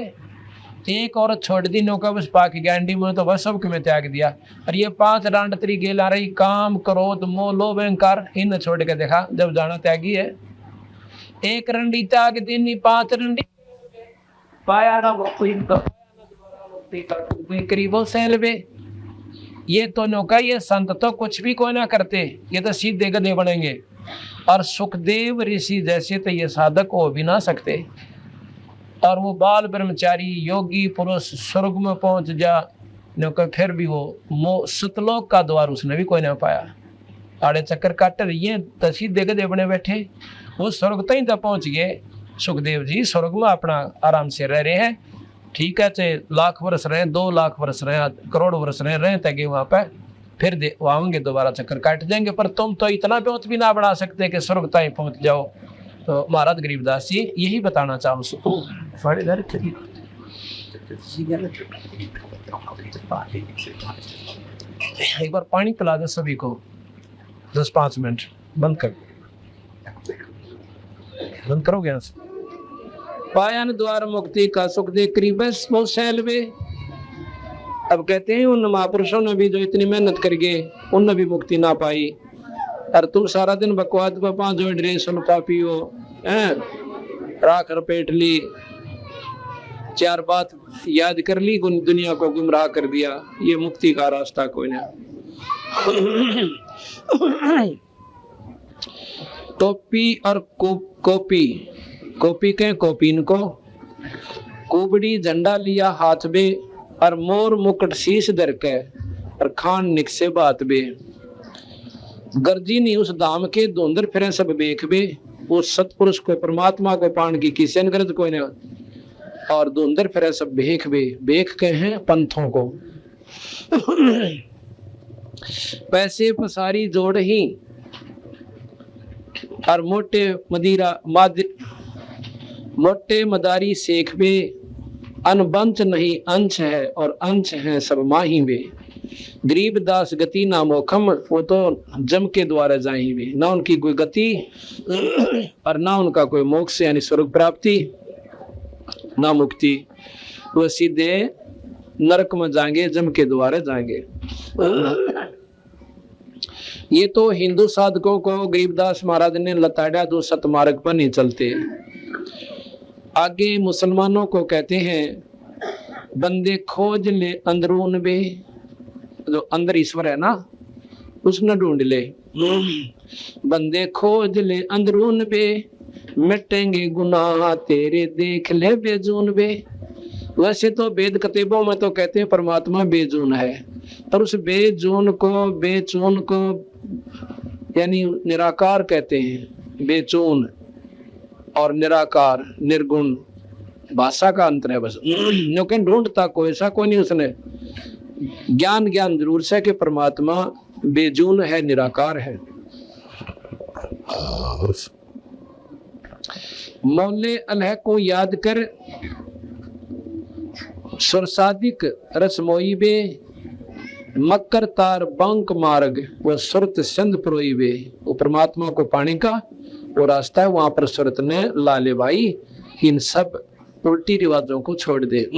एक और छोड़ दी नौका बस पाक गैंडी में तो बस सबके में त्याग दिया। और ये 5 रांड तरी गेल आ रही, काम क्रोध मोह लोभ अहंकार इन छोड़ के देखा जब जाना त्यागी है। एक रंडी त्याग देनी 5 रंडी पाया ना करीबो सैलवे। ये तो नौका ये संत तो कुछ भी कोई ना करते, ये तो सीधे गधे बनेंगे। और सुखदेव ऋषि जैसे तो ये साधक हो भी ना सकते, और वो बाल ब्रह्मचारी योगी पुरुष स्वर्ग में पहुंच जा नौका, फिर भी वो सतलोक का द्वार उसने भी कोई ना पाया। आड़े चक्कर काट रही है तो सीधे गधे बने बैठे, वो स्वर्ग तक तो पहुंच गए। सुखदेव जी स्वर्ग में अपना आराम से रह रहे हैं, ठीक है, चाहे लाख वर्ष रहे 2 लाख वर्ष रहे करोड़ वर्ष रहे तक वहां पे, फिर आएंगे दोबारा चक्कर काट जाएंगे। पर तुम तो इतना बहुत भी ना बना सकते कि स्वर्ग तक पहुंच जाओ। तो महाराज गरीबदास जी यही बताना चाहूँ। एक बार पानी पिला दो सभी को, 10-5 मिनट बंद कर, बंद करोगे यहाँ से। पायन द्वार मुक्ति का सुख दे करीबस बहुत सैलवे। अब कहते हैं उन महापुरुषों ने भी जो इतनी मेहनत कर गए उनने भी मुक्ति ना पाई, और तुम सारा दिन बकवाद पर 5 जोड़ रहे सुन पापी हो, राख रपेट ली चार बात याद कर ली, दुनिया को गुमराह कर दिया, ये मुक्ति का रास्ता कोई ना। टोपी और कॉपी, कॉपी के कॉपीन को, कुबड़ी झंडा लिया हाथ में और मोर मुकुट शीश धर के और खान निक से बात बे, गर्जी नहीं उस धाम के धुंधर फिरे सब बेख बे, उस सतपुरुष को परमात्मा को पान की किसी गरज कोई ने, और धुंधर फिरे सब बेख बे, बेख के हैं पंथों को। पैसे पसारी जोड़ ही और मोटे मदारी सेख बे, अनबंच नहीं अंश है और अंश है सब माही बे, गरीब दास गति ना मोखम, वो तो जम के द्वारा जाही बे, ना उनकी कोई गति और ना उनका कोई मोक्ष यानी स्वर्ग प्राप्ति ना मुक्ति, वो सीधे नरक में जाएंगे, जम के द्वारा जाएंगे। ये तो हिंदू साधकों को गरीबदास महाराज ने लताड़ा, जो सतमार्ग पर नहीं चलते। आगे मुसलमानों को कहते हैं बंदे खोज ले अंदरून बे, जो अंदर ईश्वर है ना उसने ढूंढ ले, बंदे खोज ले अंदरून बे, मिटेंगे गुनाह तेरे देख ले बेजून बे। वैसे तो वेद कतेबों में तो कहते हैं परमात्मा बेजून है, पर उस बेजून को बेचून को यानी निराकार कहते हैं। बेचून और निराकार निर्गुण भाषा का अंतर है बस, लेकिन ढूंढता कोई ऐसा कोई नहीं। उसने ज्ञान जरूर से कि परमात्मा बेजून है, निराकार है। मौले अल्लाह को याद कर सुरसादिक रसमोई बे, मकर तार बंक मार्ग वह सुरत संध प्रोई बे। वो परमात्मा को पाने का वो रास्ता है, वहां पर सुरत ने लाले भाई इन सब उल्टी रिवाजों को छोड़ दे।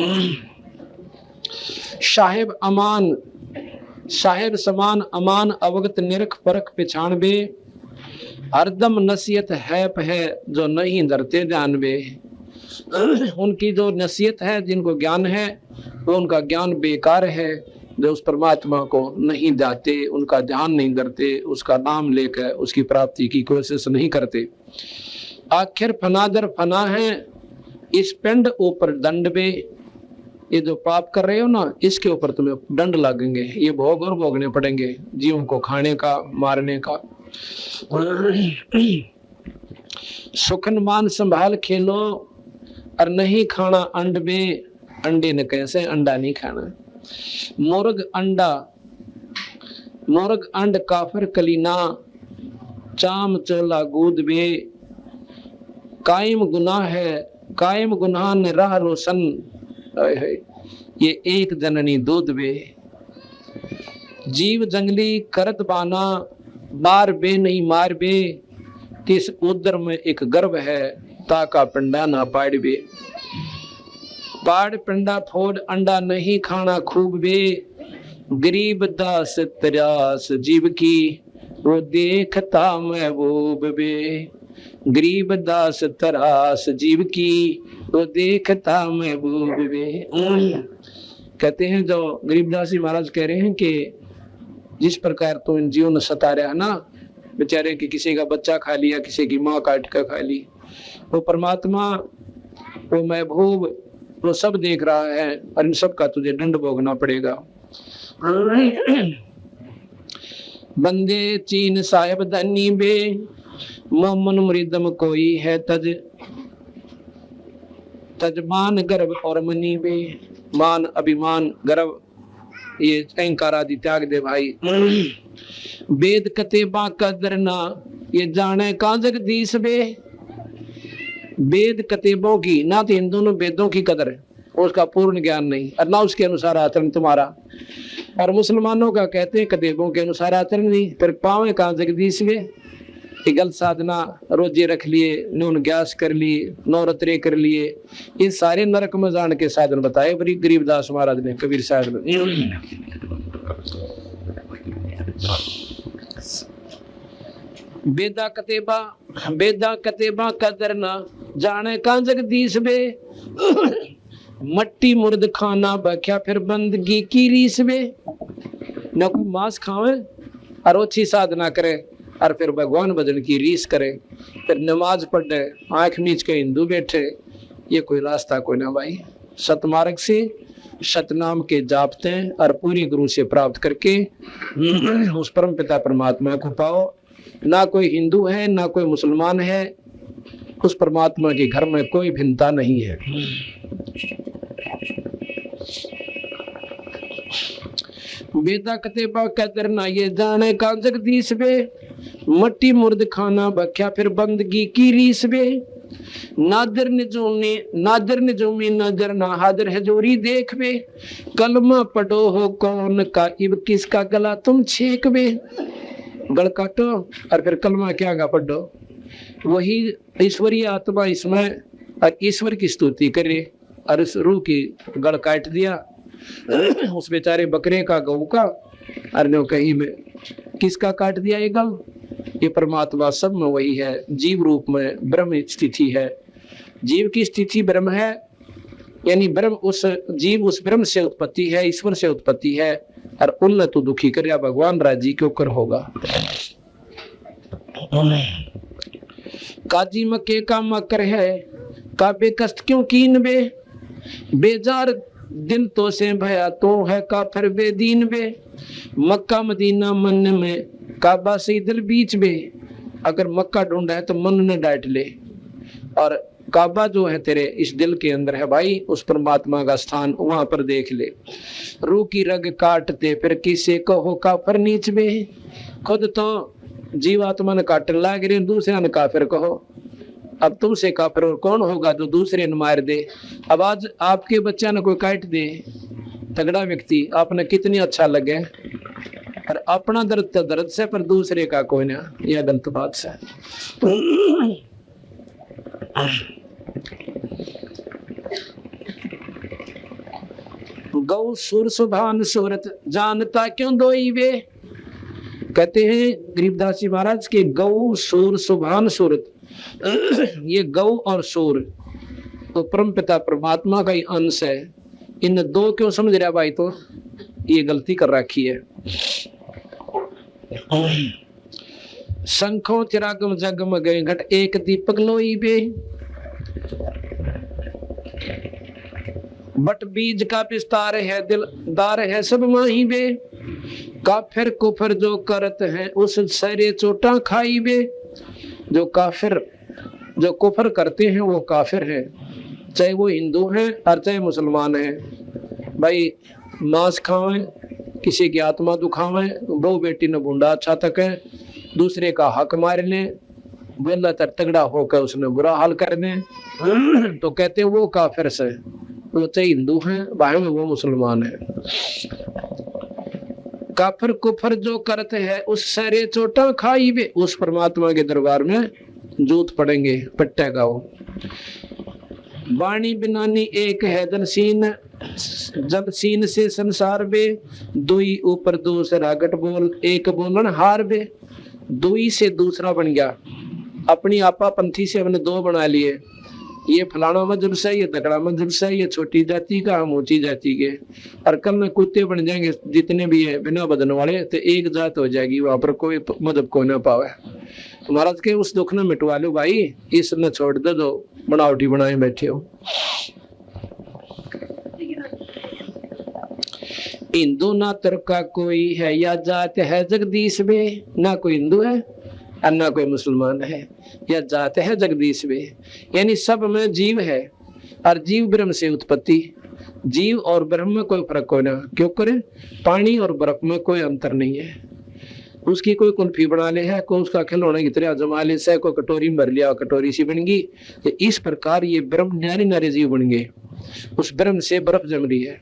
साहेब अमान साहेब समान अमान अवगत निरख परख पहचान बे, हरदम नसीहत है जो नहीं डरते जान बे। उनकी जो नसीहत है, जिनको ज्ञान है, वो उनका ज्ञान बेकार है, जो उस परमात्मा को नहीं जाते, उनका ध्यान नहीं करते, उसका नाम लेकर उसकी प्राप्ति की कोशिश नहीं करते। आखिर फनादर फना है इस पिंड ऊपर दंड बे, ये जो पाप कर रहे हो ना इसके ऊपर तुम्हें दंड लगेंगे, ये भोग और भोगने पड़ेंगे, जीवों को खाने का मारने का। सुखन मान संभाल खेलो और नहीं खाना अंड बे, अंडे ने कैसे अंडा नहीं खाना। मोरग अंड काफर कलीना, चाम चोला गूद बे, कायम गुनाह ने राह रोशन, ये एक जननी दूध बे। जीव जंगली करत बाना, बार बे नहीं मार बे, किस उदर में एक गर्भ है, ताका पिंडा ना पाड़ बे। पाड़ पिंडा फोड़ अंडा नहीं खाना खूब बे, गरीब दास तरास जीव की वो देखता महबूब बे। गरीब दास तरास जीव की वो देखता महबूब बे। कहते हैं जो गरीबदास जी महाराज कह रहे हैं कि जिस प्रकार तो इन जीवों ने सता रहा ना, बेचारे कि किसी का बच्चा खा लिया, किसी की माँ काट कर खा ली, वो परमात्मा वो महबूब वो सब देख रहा है और इन सब का तुझे दंड भोगना पड़ेगा। बंदे चीन साहेब धनी बे, मोमन मृदम कोई है तजमान गर्भ और मनी बे। मान अभिमान गर्व ये अहंकार आदि त्याग दे भाई। वेद कतेबा कदर ना ये जाने का जगदीश बे। वेद कतेबों की ना तो इन दोनों वेदों की कदर है, उसका पूर्ण ज्ञान नहीं और ना उसके अनुसार आचरण तुम्हारा। और मुसलमानों का कहते हैं कतेबों के अनुसार आचरण नहीं, फिर पावे कहाँ जगदीश बे। गलत साधना रोजे रख लिए, नून ग्यास कर लिए, नौरत्रे कर लिए, ये सारे नरक में जान के साधन बताए बड़ी गरीबदास महाराज ने कबीर साहब ने। बेदा कतेबा कदर ना जाने का जगदीश बे। मट्टी मुर्द खाना बख्या फिर बंदगी की रीस में, न कोई मांस खावे और अच्छी साधना करे और फिर भगवान भजन की रीस करे, फिर नमाज पढ़े आंख मीच के हिंदू बैठे, ये कोई रास्ता कोई ना भाई। सतमार्ग से सतनाम के जापते और पूरी गुरु से प्राप्त करके उस परम पिता परमात्मा को पाओ। ना कोई हिंदू है ना कोई मुसलमान है, उस परमात्मा के घर में कोई भिन्नता नहीं है। वेदा कतेबा कदर ना ये जाने का जगदीश बे, मट्टी मुर्द खाना बख्या फिर बंदगी की रीस बे, नादर ने जोमी नजर ना हादर है जोरी देख बे, कलमा पढ़ो हो कौन का इब किसका गला तुम छेक बे। गल काटो और फिर कलमा क्या गा पढ़ो, वही ईश्वरीय आत्मा इसमें और ईश्वर की स्तुति करे और उस रूह की गल काट दिया उस बेचारे बकरे का गऊ का, और कहीं में किसका काट दिया ये गल। ये परमात्मा सब में वही है, जीव रूप में ब्रह्म स्थिति है। जीव की स्थिति ब्रह्म है, यानी ब्रह्म उस जीव उस ब्रह्म से उत्पत्ति है, ईश्वर से उत्पत्ति है। और उन तो दुखी कर भगवान राजी क्यों कर होगा। काजी मक्के का मकर है का बेकस्त क्यों कीन बे, बेजार दिन तो से भया तो है काफिर बेदीन बे, मक्का मदीना मन में काबा से दिल बीच में। अगर मक्का ढूंढा है तो मन ने डांट ले, और काबा जो है तेरे इस दिल के अंदर है भाई, उस परमात्मा का स्थान वहां पर देख ले। रूह की रग काटते फिर किसे कहो काफिर नीच में, खुद तो जीवात्मा ने काटने लाग रहे, दूसरे ने काफिर कहो। अब तुमसे काफिर और कौन होगा जो दूसरे ने मार दे। अब आज आपके बच्चा ने कोई काट दे, तगड़ा व्यक्ति आपने कितनी अच्छा लगे, और अपना दर्द तो दर्द से पर दूसरे का कोई ना, यह गलत बात से। गौ सुर सुभान सूरत जानता क्यों दोई वे, कहते हैं गरीबदास जी महाराज के गौ सुर सुभान सूरत, ये गौ और सूर तो परम पिता परमात्मा का ही अंश है। इन दो क्यों समझ रहा भाई, तो ये गलती कर रखी है। शंखों चिरागम जगम गए घट एक दीपक लोई बे, बट बीज का विस्तार है दिलदार है सब माही बे, काफिर कुफर जो करत है उस सरे चोटा खाई बे। जो काफिर जो कुफर करते हैं वो काफिर है, चाहे वो हिंदू हैं और चाहे मुसलमान हैं। भाई मांस खावें, किसी की आत्मा दुखावें, बहू बेटी ने बूंदा अच्छा तक है, दूसरे का हक मार लें, बेला तर तगड़ा होकर उसने बुरा हाल कर दें, तो कहते हैं वो काफिर से। वो चाहे हिंदू हैं भाई में वो मुसलमान है। काफिर कुफर जो करते हैं उस सारे चोटा खाई वे, उस परमात्मा के दरबार में जूत पड़ेंगे पट्टेगा वो। वाणी बिनानी एक है धन सीन, जब सीन से संसार बे, दुई ऊपर दूसरा गट बोल एक बोलन हार बे। दुई से दूसरा बन गया, अपनी आपा पंथी से हमने दो बना लिए, ये फलाना मजहब से, ये तगड़ा मजहब से, ये छोटी जाति का, हम ऊंची जाति के। और कल में कुत्ते बन जाएंगे जितने भी है बिना बदन वाले, तो एक जात हो जाएगी, वहां पर कोई मजहब को ना पावे। महाराज के उस दुख ने मिटवा लो भाई, इसने छोड़ दे दो बनावटी बनाए बैठे हो। हिंदू ना तुर्क का कोई है या जात है जगदीश में, ना कोई हिंदू है और ना कोई मुसलमान है, या जात है जगदीश में, यानी सब में जीव है और जीव ब्रह्म से उत्पत्ति। जीव और ब्रह्म में कोई फर्क कोई ना, क्यों करे, पानी और बर्फ में कोई अंतर नहीं है। उसकी कोई कुल्फी बना ले है, कोई उसका खिलौने की तरह जमा ले से, कोई कटोरी में भर लिया कटोरी सी बन गई। तो इस प्रकार ये ब्रह्म नारी नारी जीव बन गए, उस ब्रह्म से बर्फ जम रही है।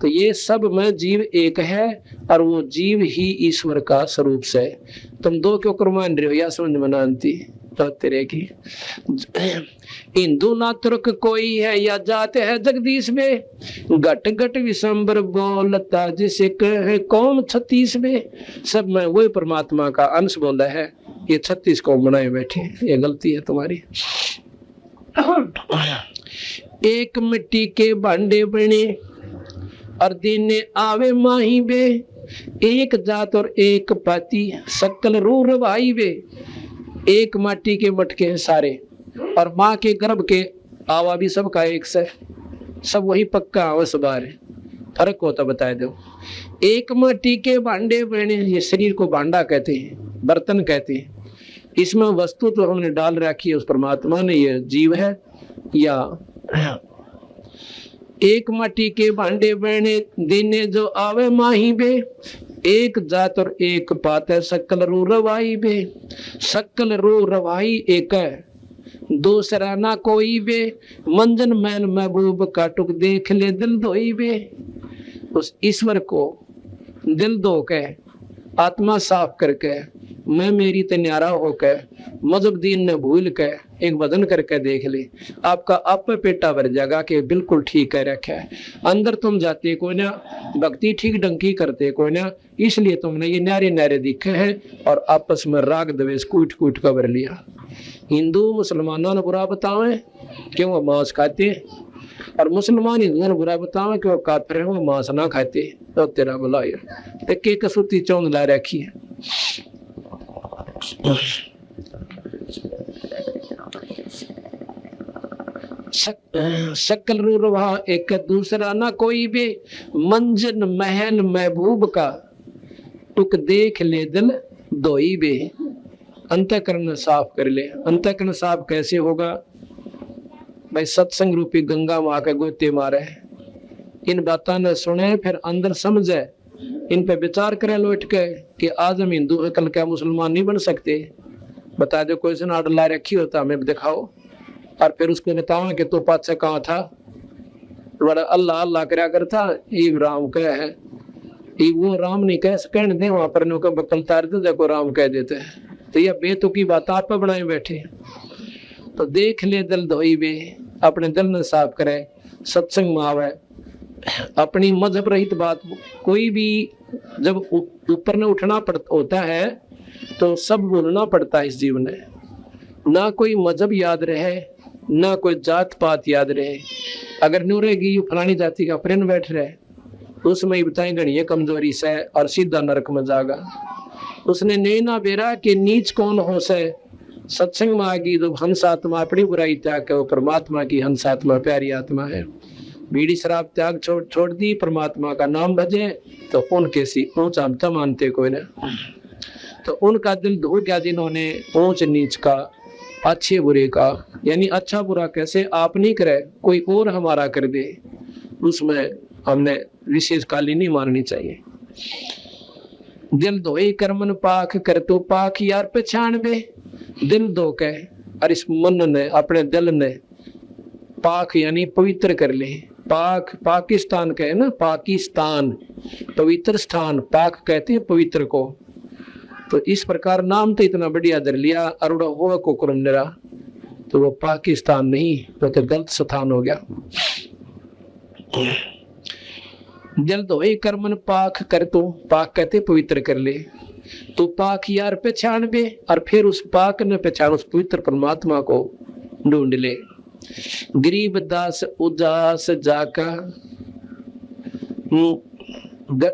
तो ये सब में जीव एक है और वो जीव ही ईश्वर का स्वरूप से। तुम दो क्यों कर मान रहे हो, या समझ में ना आती तो तेरे की। हिंदू ना तुर्क कोई है या जात है जगदीश में, घट घट विशंबर बोलता जिसे कहे कौम 36 में। सब में वही परमात्मा का अंश बोला है, ये 36 कौम बनाए बैठे, ये गलती है तुम्हारी। एक मिट्टी के भांडे बने और दिन आवे माही बे, एक जात और एक पाती सकल रू रवाई वे। एक माटी के मटके हैं सारे, और माँ के गर्भ के आवा भी सबका एक से, सब वही पक्का आवस बार है, फर्क होता बताए दो। एक माटी के भांडे बने, ये शरीर को भांडा कहते हैं, बर्तन कहते हैं। इसमें वस्तु तो हमने डाल रखी है उस परमात्मा ने, ये जीव है या एक माटी के भांडे बने देने जो आवे माही बे, एक जात और एक पात है सकल रू रवाई बे। सकल रू रवाई एक है, दूसरा ना कोई बे। मंजन मैल महबूब काटुक देख ले दिल धोई बे। उस ईश्वर को दिल धो के, आत्मा साफ करके, मैं मेरी ते न्यारा होकर, मजहब दीन ने भूल के एक भजन करके देख ले, आपका आप पेटा भर जाएगा कि बिल्कुल ठीक कह रखा है। अंदर तुम जाते कोई ना, भक्ति ठीक ढंग की करते कोई ना, इसलिए तुमने ये न्यारे न्यारे दिखे हैं और आपस में राग द्वेष कूट कूट कर भर लिया। हिंदू मुसलमानों ने बुरा बतावे क्यों वो मांस खाते, और मुसलमान हिंदुओं ने बुरा बतावे कि वो काफिर है, वो मांस ना खाते। तो तेरा भला है के कसूती चौंध ला रखी है। शकल रू रवा एक दूसरा ना कोई बे। मंजन महल महबूब का टुक देख ले दिल धोई बे। अंतःकरण साफ कर ले। अंतःकरण साफ कैसे होगा भाई? सत्संग रूपी गंगा माँ के गोते मारे, इन बातों ने सुने, फिर अंदर समझे, इन पे विचार करे लौट के कि आज हम हिंदू है, कल क्या मुसलमान नहीं बन सकते। बता दो कोई से आर्डर ला रखी होता हमें दिखाओ, और फिर उसको बताओ कि तो पात से कहाँ था, बड़ा अल्लाह अल्लाह करया करता, ये राम कह है, ये वो राम नहीं कह सकते दे वहां पर नो बकल तार दे देखो राम कह देते हैं। तो यह बेतुकी बात आप पे बनाए बैठे। तो देख ले दिल धोई बे, अपने दिल ने साफ करे, सत्संग में आवे, अपनी मजहब रहित बात। कोई भी जब ऊपर ने उठना होता है तो सब बोलना पड़ता है इस जीवन में। ना कोई मजहब याद रहे, ना कोई जात पात याद रहे। अगर न्यू रहेगी फलानी जाति का प्रेम बैठ रहे, उसमें ही बताए गणिये कमजोरी से और सीधा नरक में जागा। उसने नहीं ना बेरा कि नीच कौन हो से, सत्संग में आगी जो हंस आत्मा अपनी बुराई त्याग के वो परमात्मा की हंस आत्मा प्यारी आत्मा है। बीड़ी शराब त्याग छोड़ दी, परमात्मा का नाम भजे, तो उनके सी ऊंच आमता मानते कोई ना। तो उनका दिल धो गया जिन्होंने ऊंच नीच का, अच्छे बुरे का, यानी अच्छा बुरा कैसे आप नहीं करे कोई और हमारा कर दे, उसमें हमने विशेष काली नहीं माननी चाहिए। दिल धोए कर्मन पाख कर तो पाख यार पहचान बे। दिल धो के और इस मन ने अपने दिल ने पाक यानी पवित्र कर ले। पाक पाकिस्तान कहे ना, पाकिस्तान पवित्र स्थान, पाक कहते हैं पवित्र को। तो इस प्रकार नाम तो इतना बढ़िया धर लिया अरुड़ा हो को कुरमरा, तो वो पाकिस्तान नहीं, तो गलत स्थान हो गया। दिल धोए कर्मन पाक कर तो, पाक कहते पवित्र कर ले, तो पाक यार पहचान बे, और फिर उस पाक ने पहचान उस पवित्र परमात्मा को ढूंढ ले। गरीब दास उदास जाका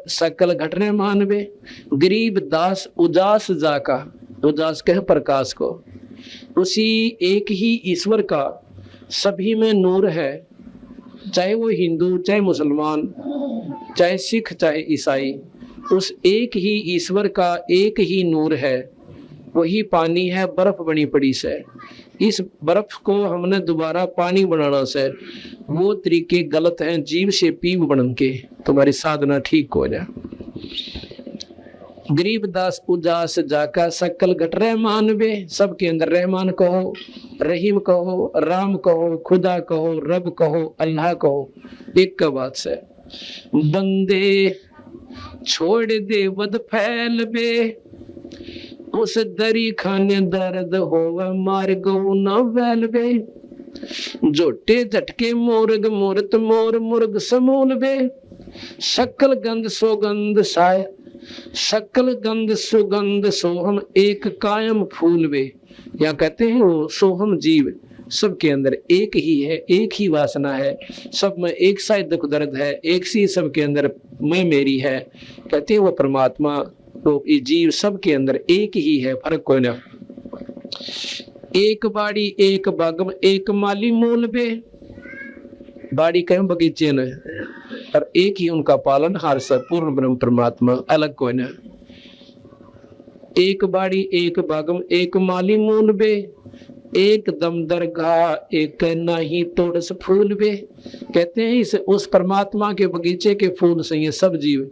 सकल घटने मानवे। गरीब दास उदास जाका, उदास कह प्रकाश को, उसी एक ही ईश्वर का सभी में नूर है, चाहे वो हिंदू, चाहे मुसलमान, चाहे सिख, चाहे ईसाई, उस एक ही ईश्वर का एक ही नूर है। वही पानी है, बर्फ बनी पड़ी से। इस बर्फ को हमने दोबारा पानी बनाना से, वो तरीके गलत हैं जीव से पीव बन के, तुम्हारी साधना ठीक हो जाए। गरीब दास उदास जाका सकल घट रहमान बे। सबके अंदर रहमान कहो, रहीम कहो, राम कहो, खुदा कहो, रब कहो, अल्लाह कहो, एक का बात से। बंदे छोड़ दे वद फैल बे, उस दरी खाने दर्द होवे मार गौ न वैल बे। जोटे झटके मोरग मूर्त मोर मुर्ग समूल बे। सकल गंध सुगंध साय, सकल गंध सुगंध सोहम एक कायम फूल बे। या कहते हैं वो सोहम जीव, सबके अंदर एक ही है, एक ही वासना है, सब में एक सा दुख दर्द है, एक सी सबके अंदर मैं मेरी है। कहते हैं वो परमात्मा तो ये जीव सबके अंदर एक ही है, फर्क कोई ना। एक बाड़ी एक बागम एक माली मूल बे, बाड़ी कहीं बगीचे न और एक ही उनका पालन हार सब पूर्ण ब्रह्म परमात्मा, अलग कोई ना। एक बाड़ी एक बागम एक माली मूल बे, एक दम दरगाह एक नहीं तोड़स फूल बे। कहते हैं इस उस परमात्मा के बगीचे के फूल से ये सब जीव,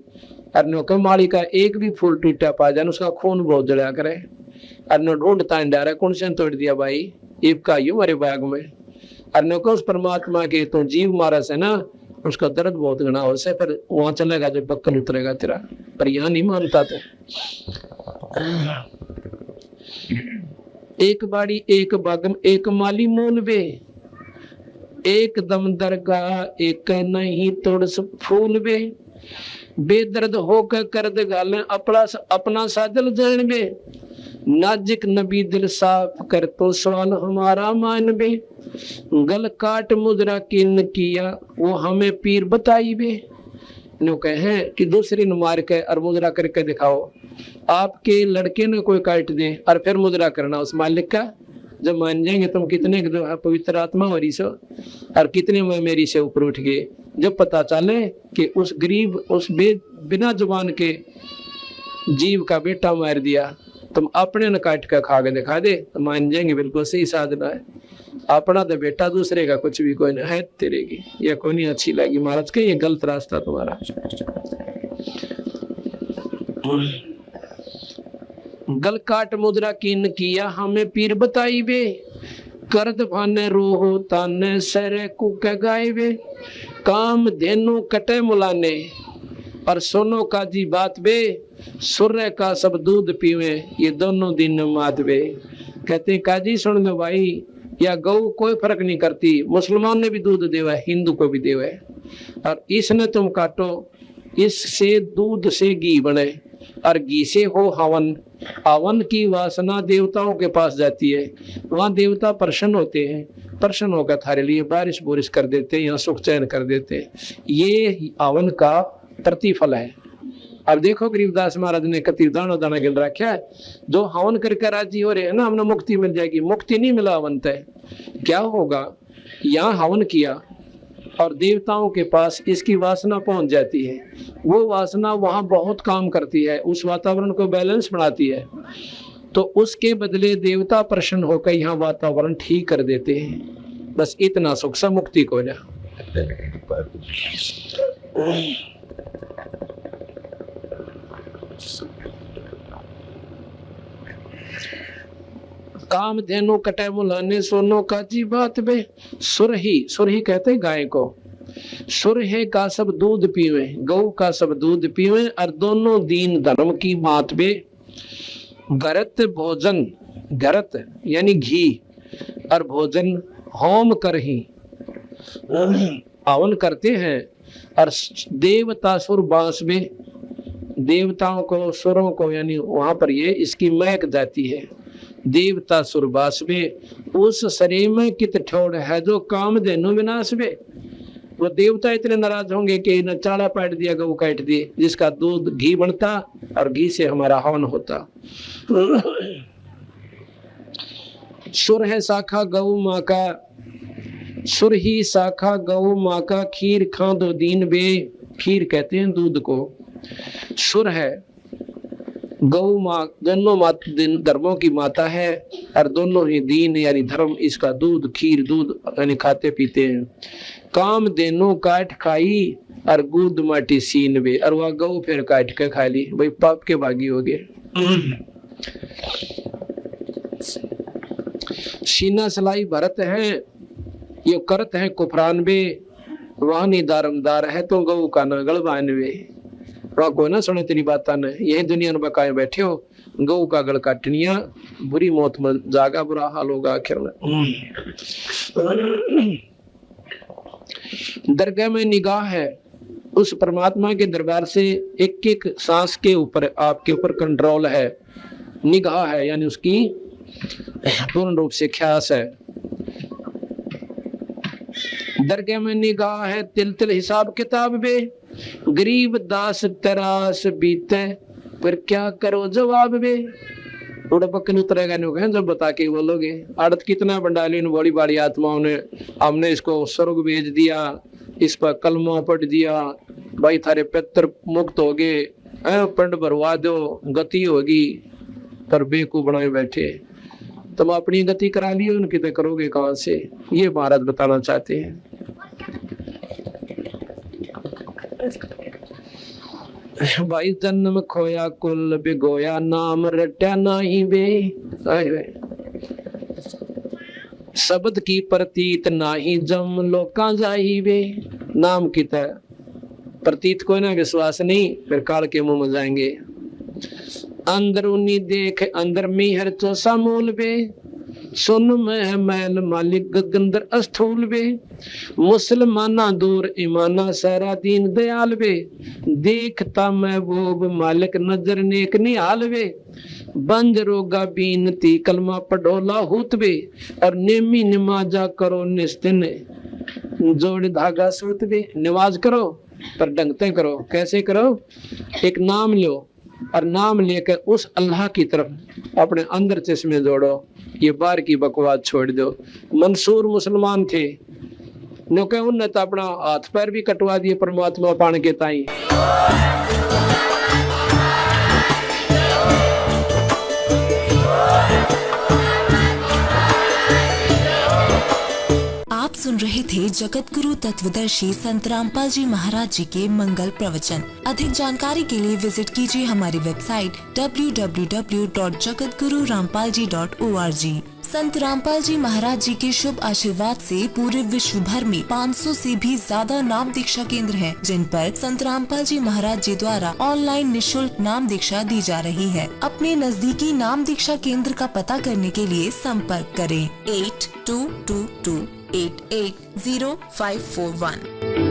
अरे माली का एक भी फूल टूटा पा जाए उसका खून बहुत जड़ा करे, अरे ढूंढता डारा कौन से तोड़ दिया भाई ईब का यू हमारे बाग में। अरे को उस परमात्मा के तो जीव मारा से ना उसका दर्द बहुत घना हो से, पर वहां चलेगा जब बक्कल उतरेगा तेरा, पर यहाँ नहीं मानता तो। एक बाड़ी एक बागम एक माली मूल बे, एक दम दरगाह एक नहीं तोड़स फूल बे। बेदर्द होकर कर्द गाले अपना साजल जान बे, नाजिक नबी दिल साफ कर तो सवाल हमारा मान बे। गल काट मुद्रा किन किया वो हमें पीर बताई बे। नो कहे कि दूसरे ने मार के और मुद्रा करके दिखाओ, आपके लड़के ने कोई काट दे और फिर मुद्रा करना उस मालिक का, जब मान जाएंगे तुम कितने पवित्र आत्मा हमारी से और कितने में मेरी से ऊपर उठ गए। जब पता चले कि उस गरीब उस बिना जुबान के जीव का बेटा मार दिया, तुम अपने न काट कर खा के दिखा दे तो मान जाएंगे बिल्कुल सही साधना है। अपना तो बेटा दूसरे का कुछ भी कोई नहीं है तेरे की, यह कोई नहीं अच्छी लगी महाराज के, ये गलत रास्ता तुम्हारा। गल काट मुद्रा किन किया हमें पीर बताई बे, करद भाने रोहो ताने सरे कुक गाय बे। काम धेनु कटे मुलाने और सोनो का जी बात बे, सूर्य का सब दूध पीवे ये दोनों दिन मात बे। कहते काजी सुन दो भाई, या गौ कोई फर्क नहीं करती, मुसलमान ने भी दूध देवा है हिंदू को भी देवा है, और इसने तुम काटो, इससे दूध से घी बने और घी से हो हवन। हवन की वासना देवताओं के पास जाती है, वहां देवता प्रसन्न होते हैं, प्रसन्न होकर थारे लिए बारिश बोरिश कर देते हैं, यहाँ सुख चैन कर देते हैं। ये हवन का प्रतिफल है। अब देखो गरीबदास महाराज ने कति दाना दाना गिन रखा है, जो हवन करके राजी हो रहे हैं ना हमने मुक्ति मिल जाएगी, मुक्ति नहीं मिला हवन तय। क्या होगा, यहाँ हवन किया और देवताओं के पास इसकी वासना पहुंच जाती है, वो वासना वहां बहुत काम करती है, उस वातावरण को बैलेंस बनाती है, तो उसके बदले देवता प्रसन्न होकर यहाँ वातावरण ठीक कर देते हैं। बस इतना सुख सा मुक्ति को जा। काम धेनु कटे मुलाने सोनो का जी बात बे। सुरही कहते गाय को, सुरहे का सब दूध पीवे, गौ का सब दूध पीवे और दोनों दीन धर्म की बात बे। गरत भोजन, गरत यानी घी और भोजन होम कर ही हवन करते हैं और देवता सुर बांस में देवताओं को सुरों को यानी वहां पर ये इसकी महक जाती है। देवता सुरबास में उस शरीर में कित ठोड़ है जो काम देनु विनाश में। वो देवता इतने नाराज होंगे कि न चाड़ा पाट दिया गौ काट दिए, जिसका दूध घी बनता और घी से हमारा हवन होता। सुर है शाखा गौ माँ का, सुर ही शाखा गौ माँ का खीर खा दो दीन बे। खीर कहते हैं दूध को। सुर है गौ माँ, दोनों धर्मों की माता है और दोनों ही दीन यानी धर्म, इसका दूध खीर दूध यानी खाते पीते हैं। काम देनो काट खाई और गुद माटी सीन वे, और वह गौ फिर काट के खा ली, भाई पाप के भागी हो गए। सीना सलाई भरत है ये करत है कुफरान बे, वानी दारमदार है तो गौ का न गलबान वे। वहाँ को ना सुने तेरी बात न, यही दुनिया में बकाए बैठे हो, गौ का गल काटनिया बुरी मौत में जागा, बुरा हाल होगा आखिर में। दरगाह में निगाह है, उस परमात्मा के दरबार से एक एक सांस के ऊपर आपके ऊपर कंट्रोल है, निगाह है यानी उसकी पूर्ण रूप से ख्यास है। दरगाह में निगाह है तिल तिल हिसाब किताब बे, गरीब दास तरास बीते पर क्या करो जवाब बे। थोड़ा पक्के उतरेगा नहीं कहें जब बता के बोलोगे। आड़त कितना बंडाली बड़ी बड़ी आत्माओं ने, हमने इसको स्वर्ग भेज दिया, इस पर कलमा पढ़ दिया, भाई थारे पितर मुक्त हो गए, पंड भरवा दो गति होगी, पर बेकूफ बनाए बैठे। तुम अपनी गति करा लियो, उनकी तो करोगे कहां से? ये महाराज बताना चाहते हैं। भाई जन्म खोया कुल बिगोया, नाम रट्या नाही बे। शब्द की प्रतीत नाही जम लोका जाई बे। नाम की तरह प्रतीत कोई ना विश्वास नहीं, फिर काल के मुंह में जाएंगे। अंदरूनी देख अंदर मीहर चौसा मूल बे, सुन में मैल मालिक गगंदर अस्थूल बे। मुसलमाना दूर ईमाना सारा दीन दयाल बे, देखता महबूब मालिक नजर नेक निहाल बे। बंज रोगा बीनती कलमा पढ़ोला हुत बे, और नेमी नमाजा करो निस्तिन जोड़ धागा सूत बे। नमाज करो पर ढंगते करो। कैसे करो? एक नाम लो और नाम लेकर उस अल्लाह की तरफ अपने अंदर चश्मे जोड़ो, ये बाहर की बकवास छोड़ दो। मंसूर मुसलमान थे, नो के उन्हें तो अपना हाथ पैर भी कटवा दिए परमात्मा पाने के ताई। आप सुन रहे थे जगत गुरु तत्वदर्शी संत रामपाल जी महाराज जी के मंगल प्रवचन। अधिक जानकारी के लिए विजिट कीजिए हमारी वेबसाइट www.jagatgururampalji.org। संत रामपाल जी महाराज जी के शुभ आशीर्वाद से पूरे विश्व भर में 500 से भी ज्यादा नाम दीक्षा केंद्र हैं, जिन पर संत रामपाल जी महाराज जी द्वारा ऑनलाइन निशुल्क नाम दीक्षा दी जा रही है। अपने नजदीकी नाम दीक्षा केंद्र का पता करने के लिए संपर्क करें 8222880541।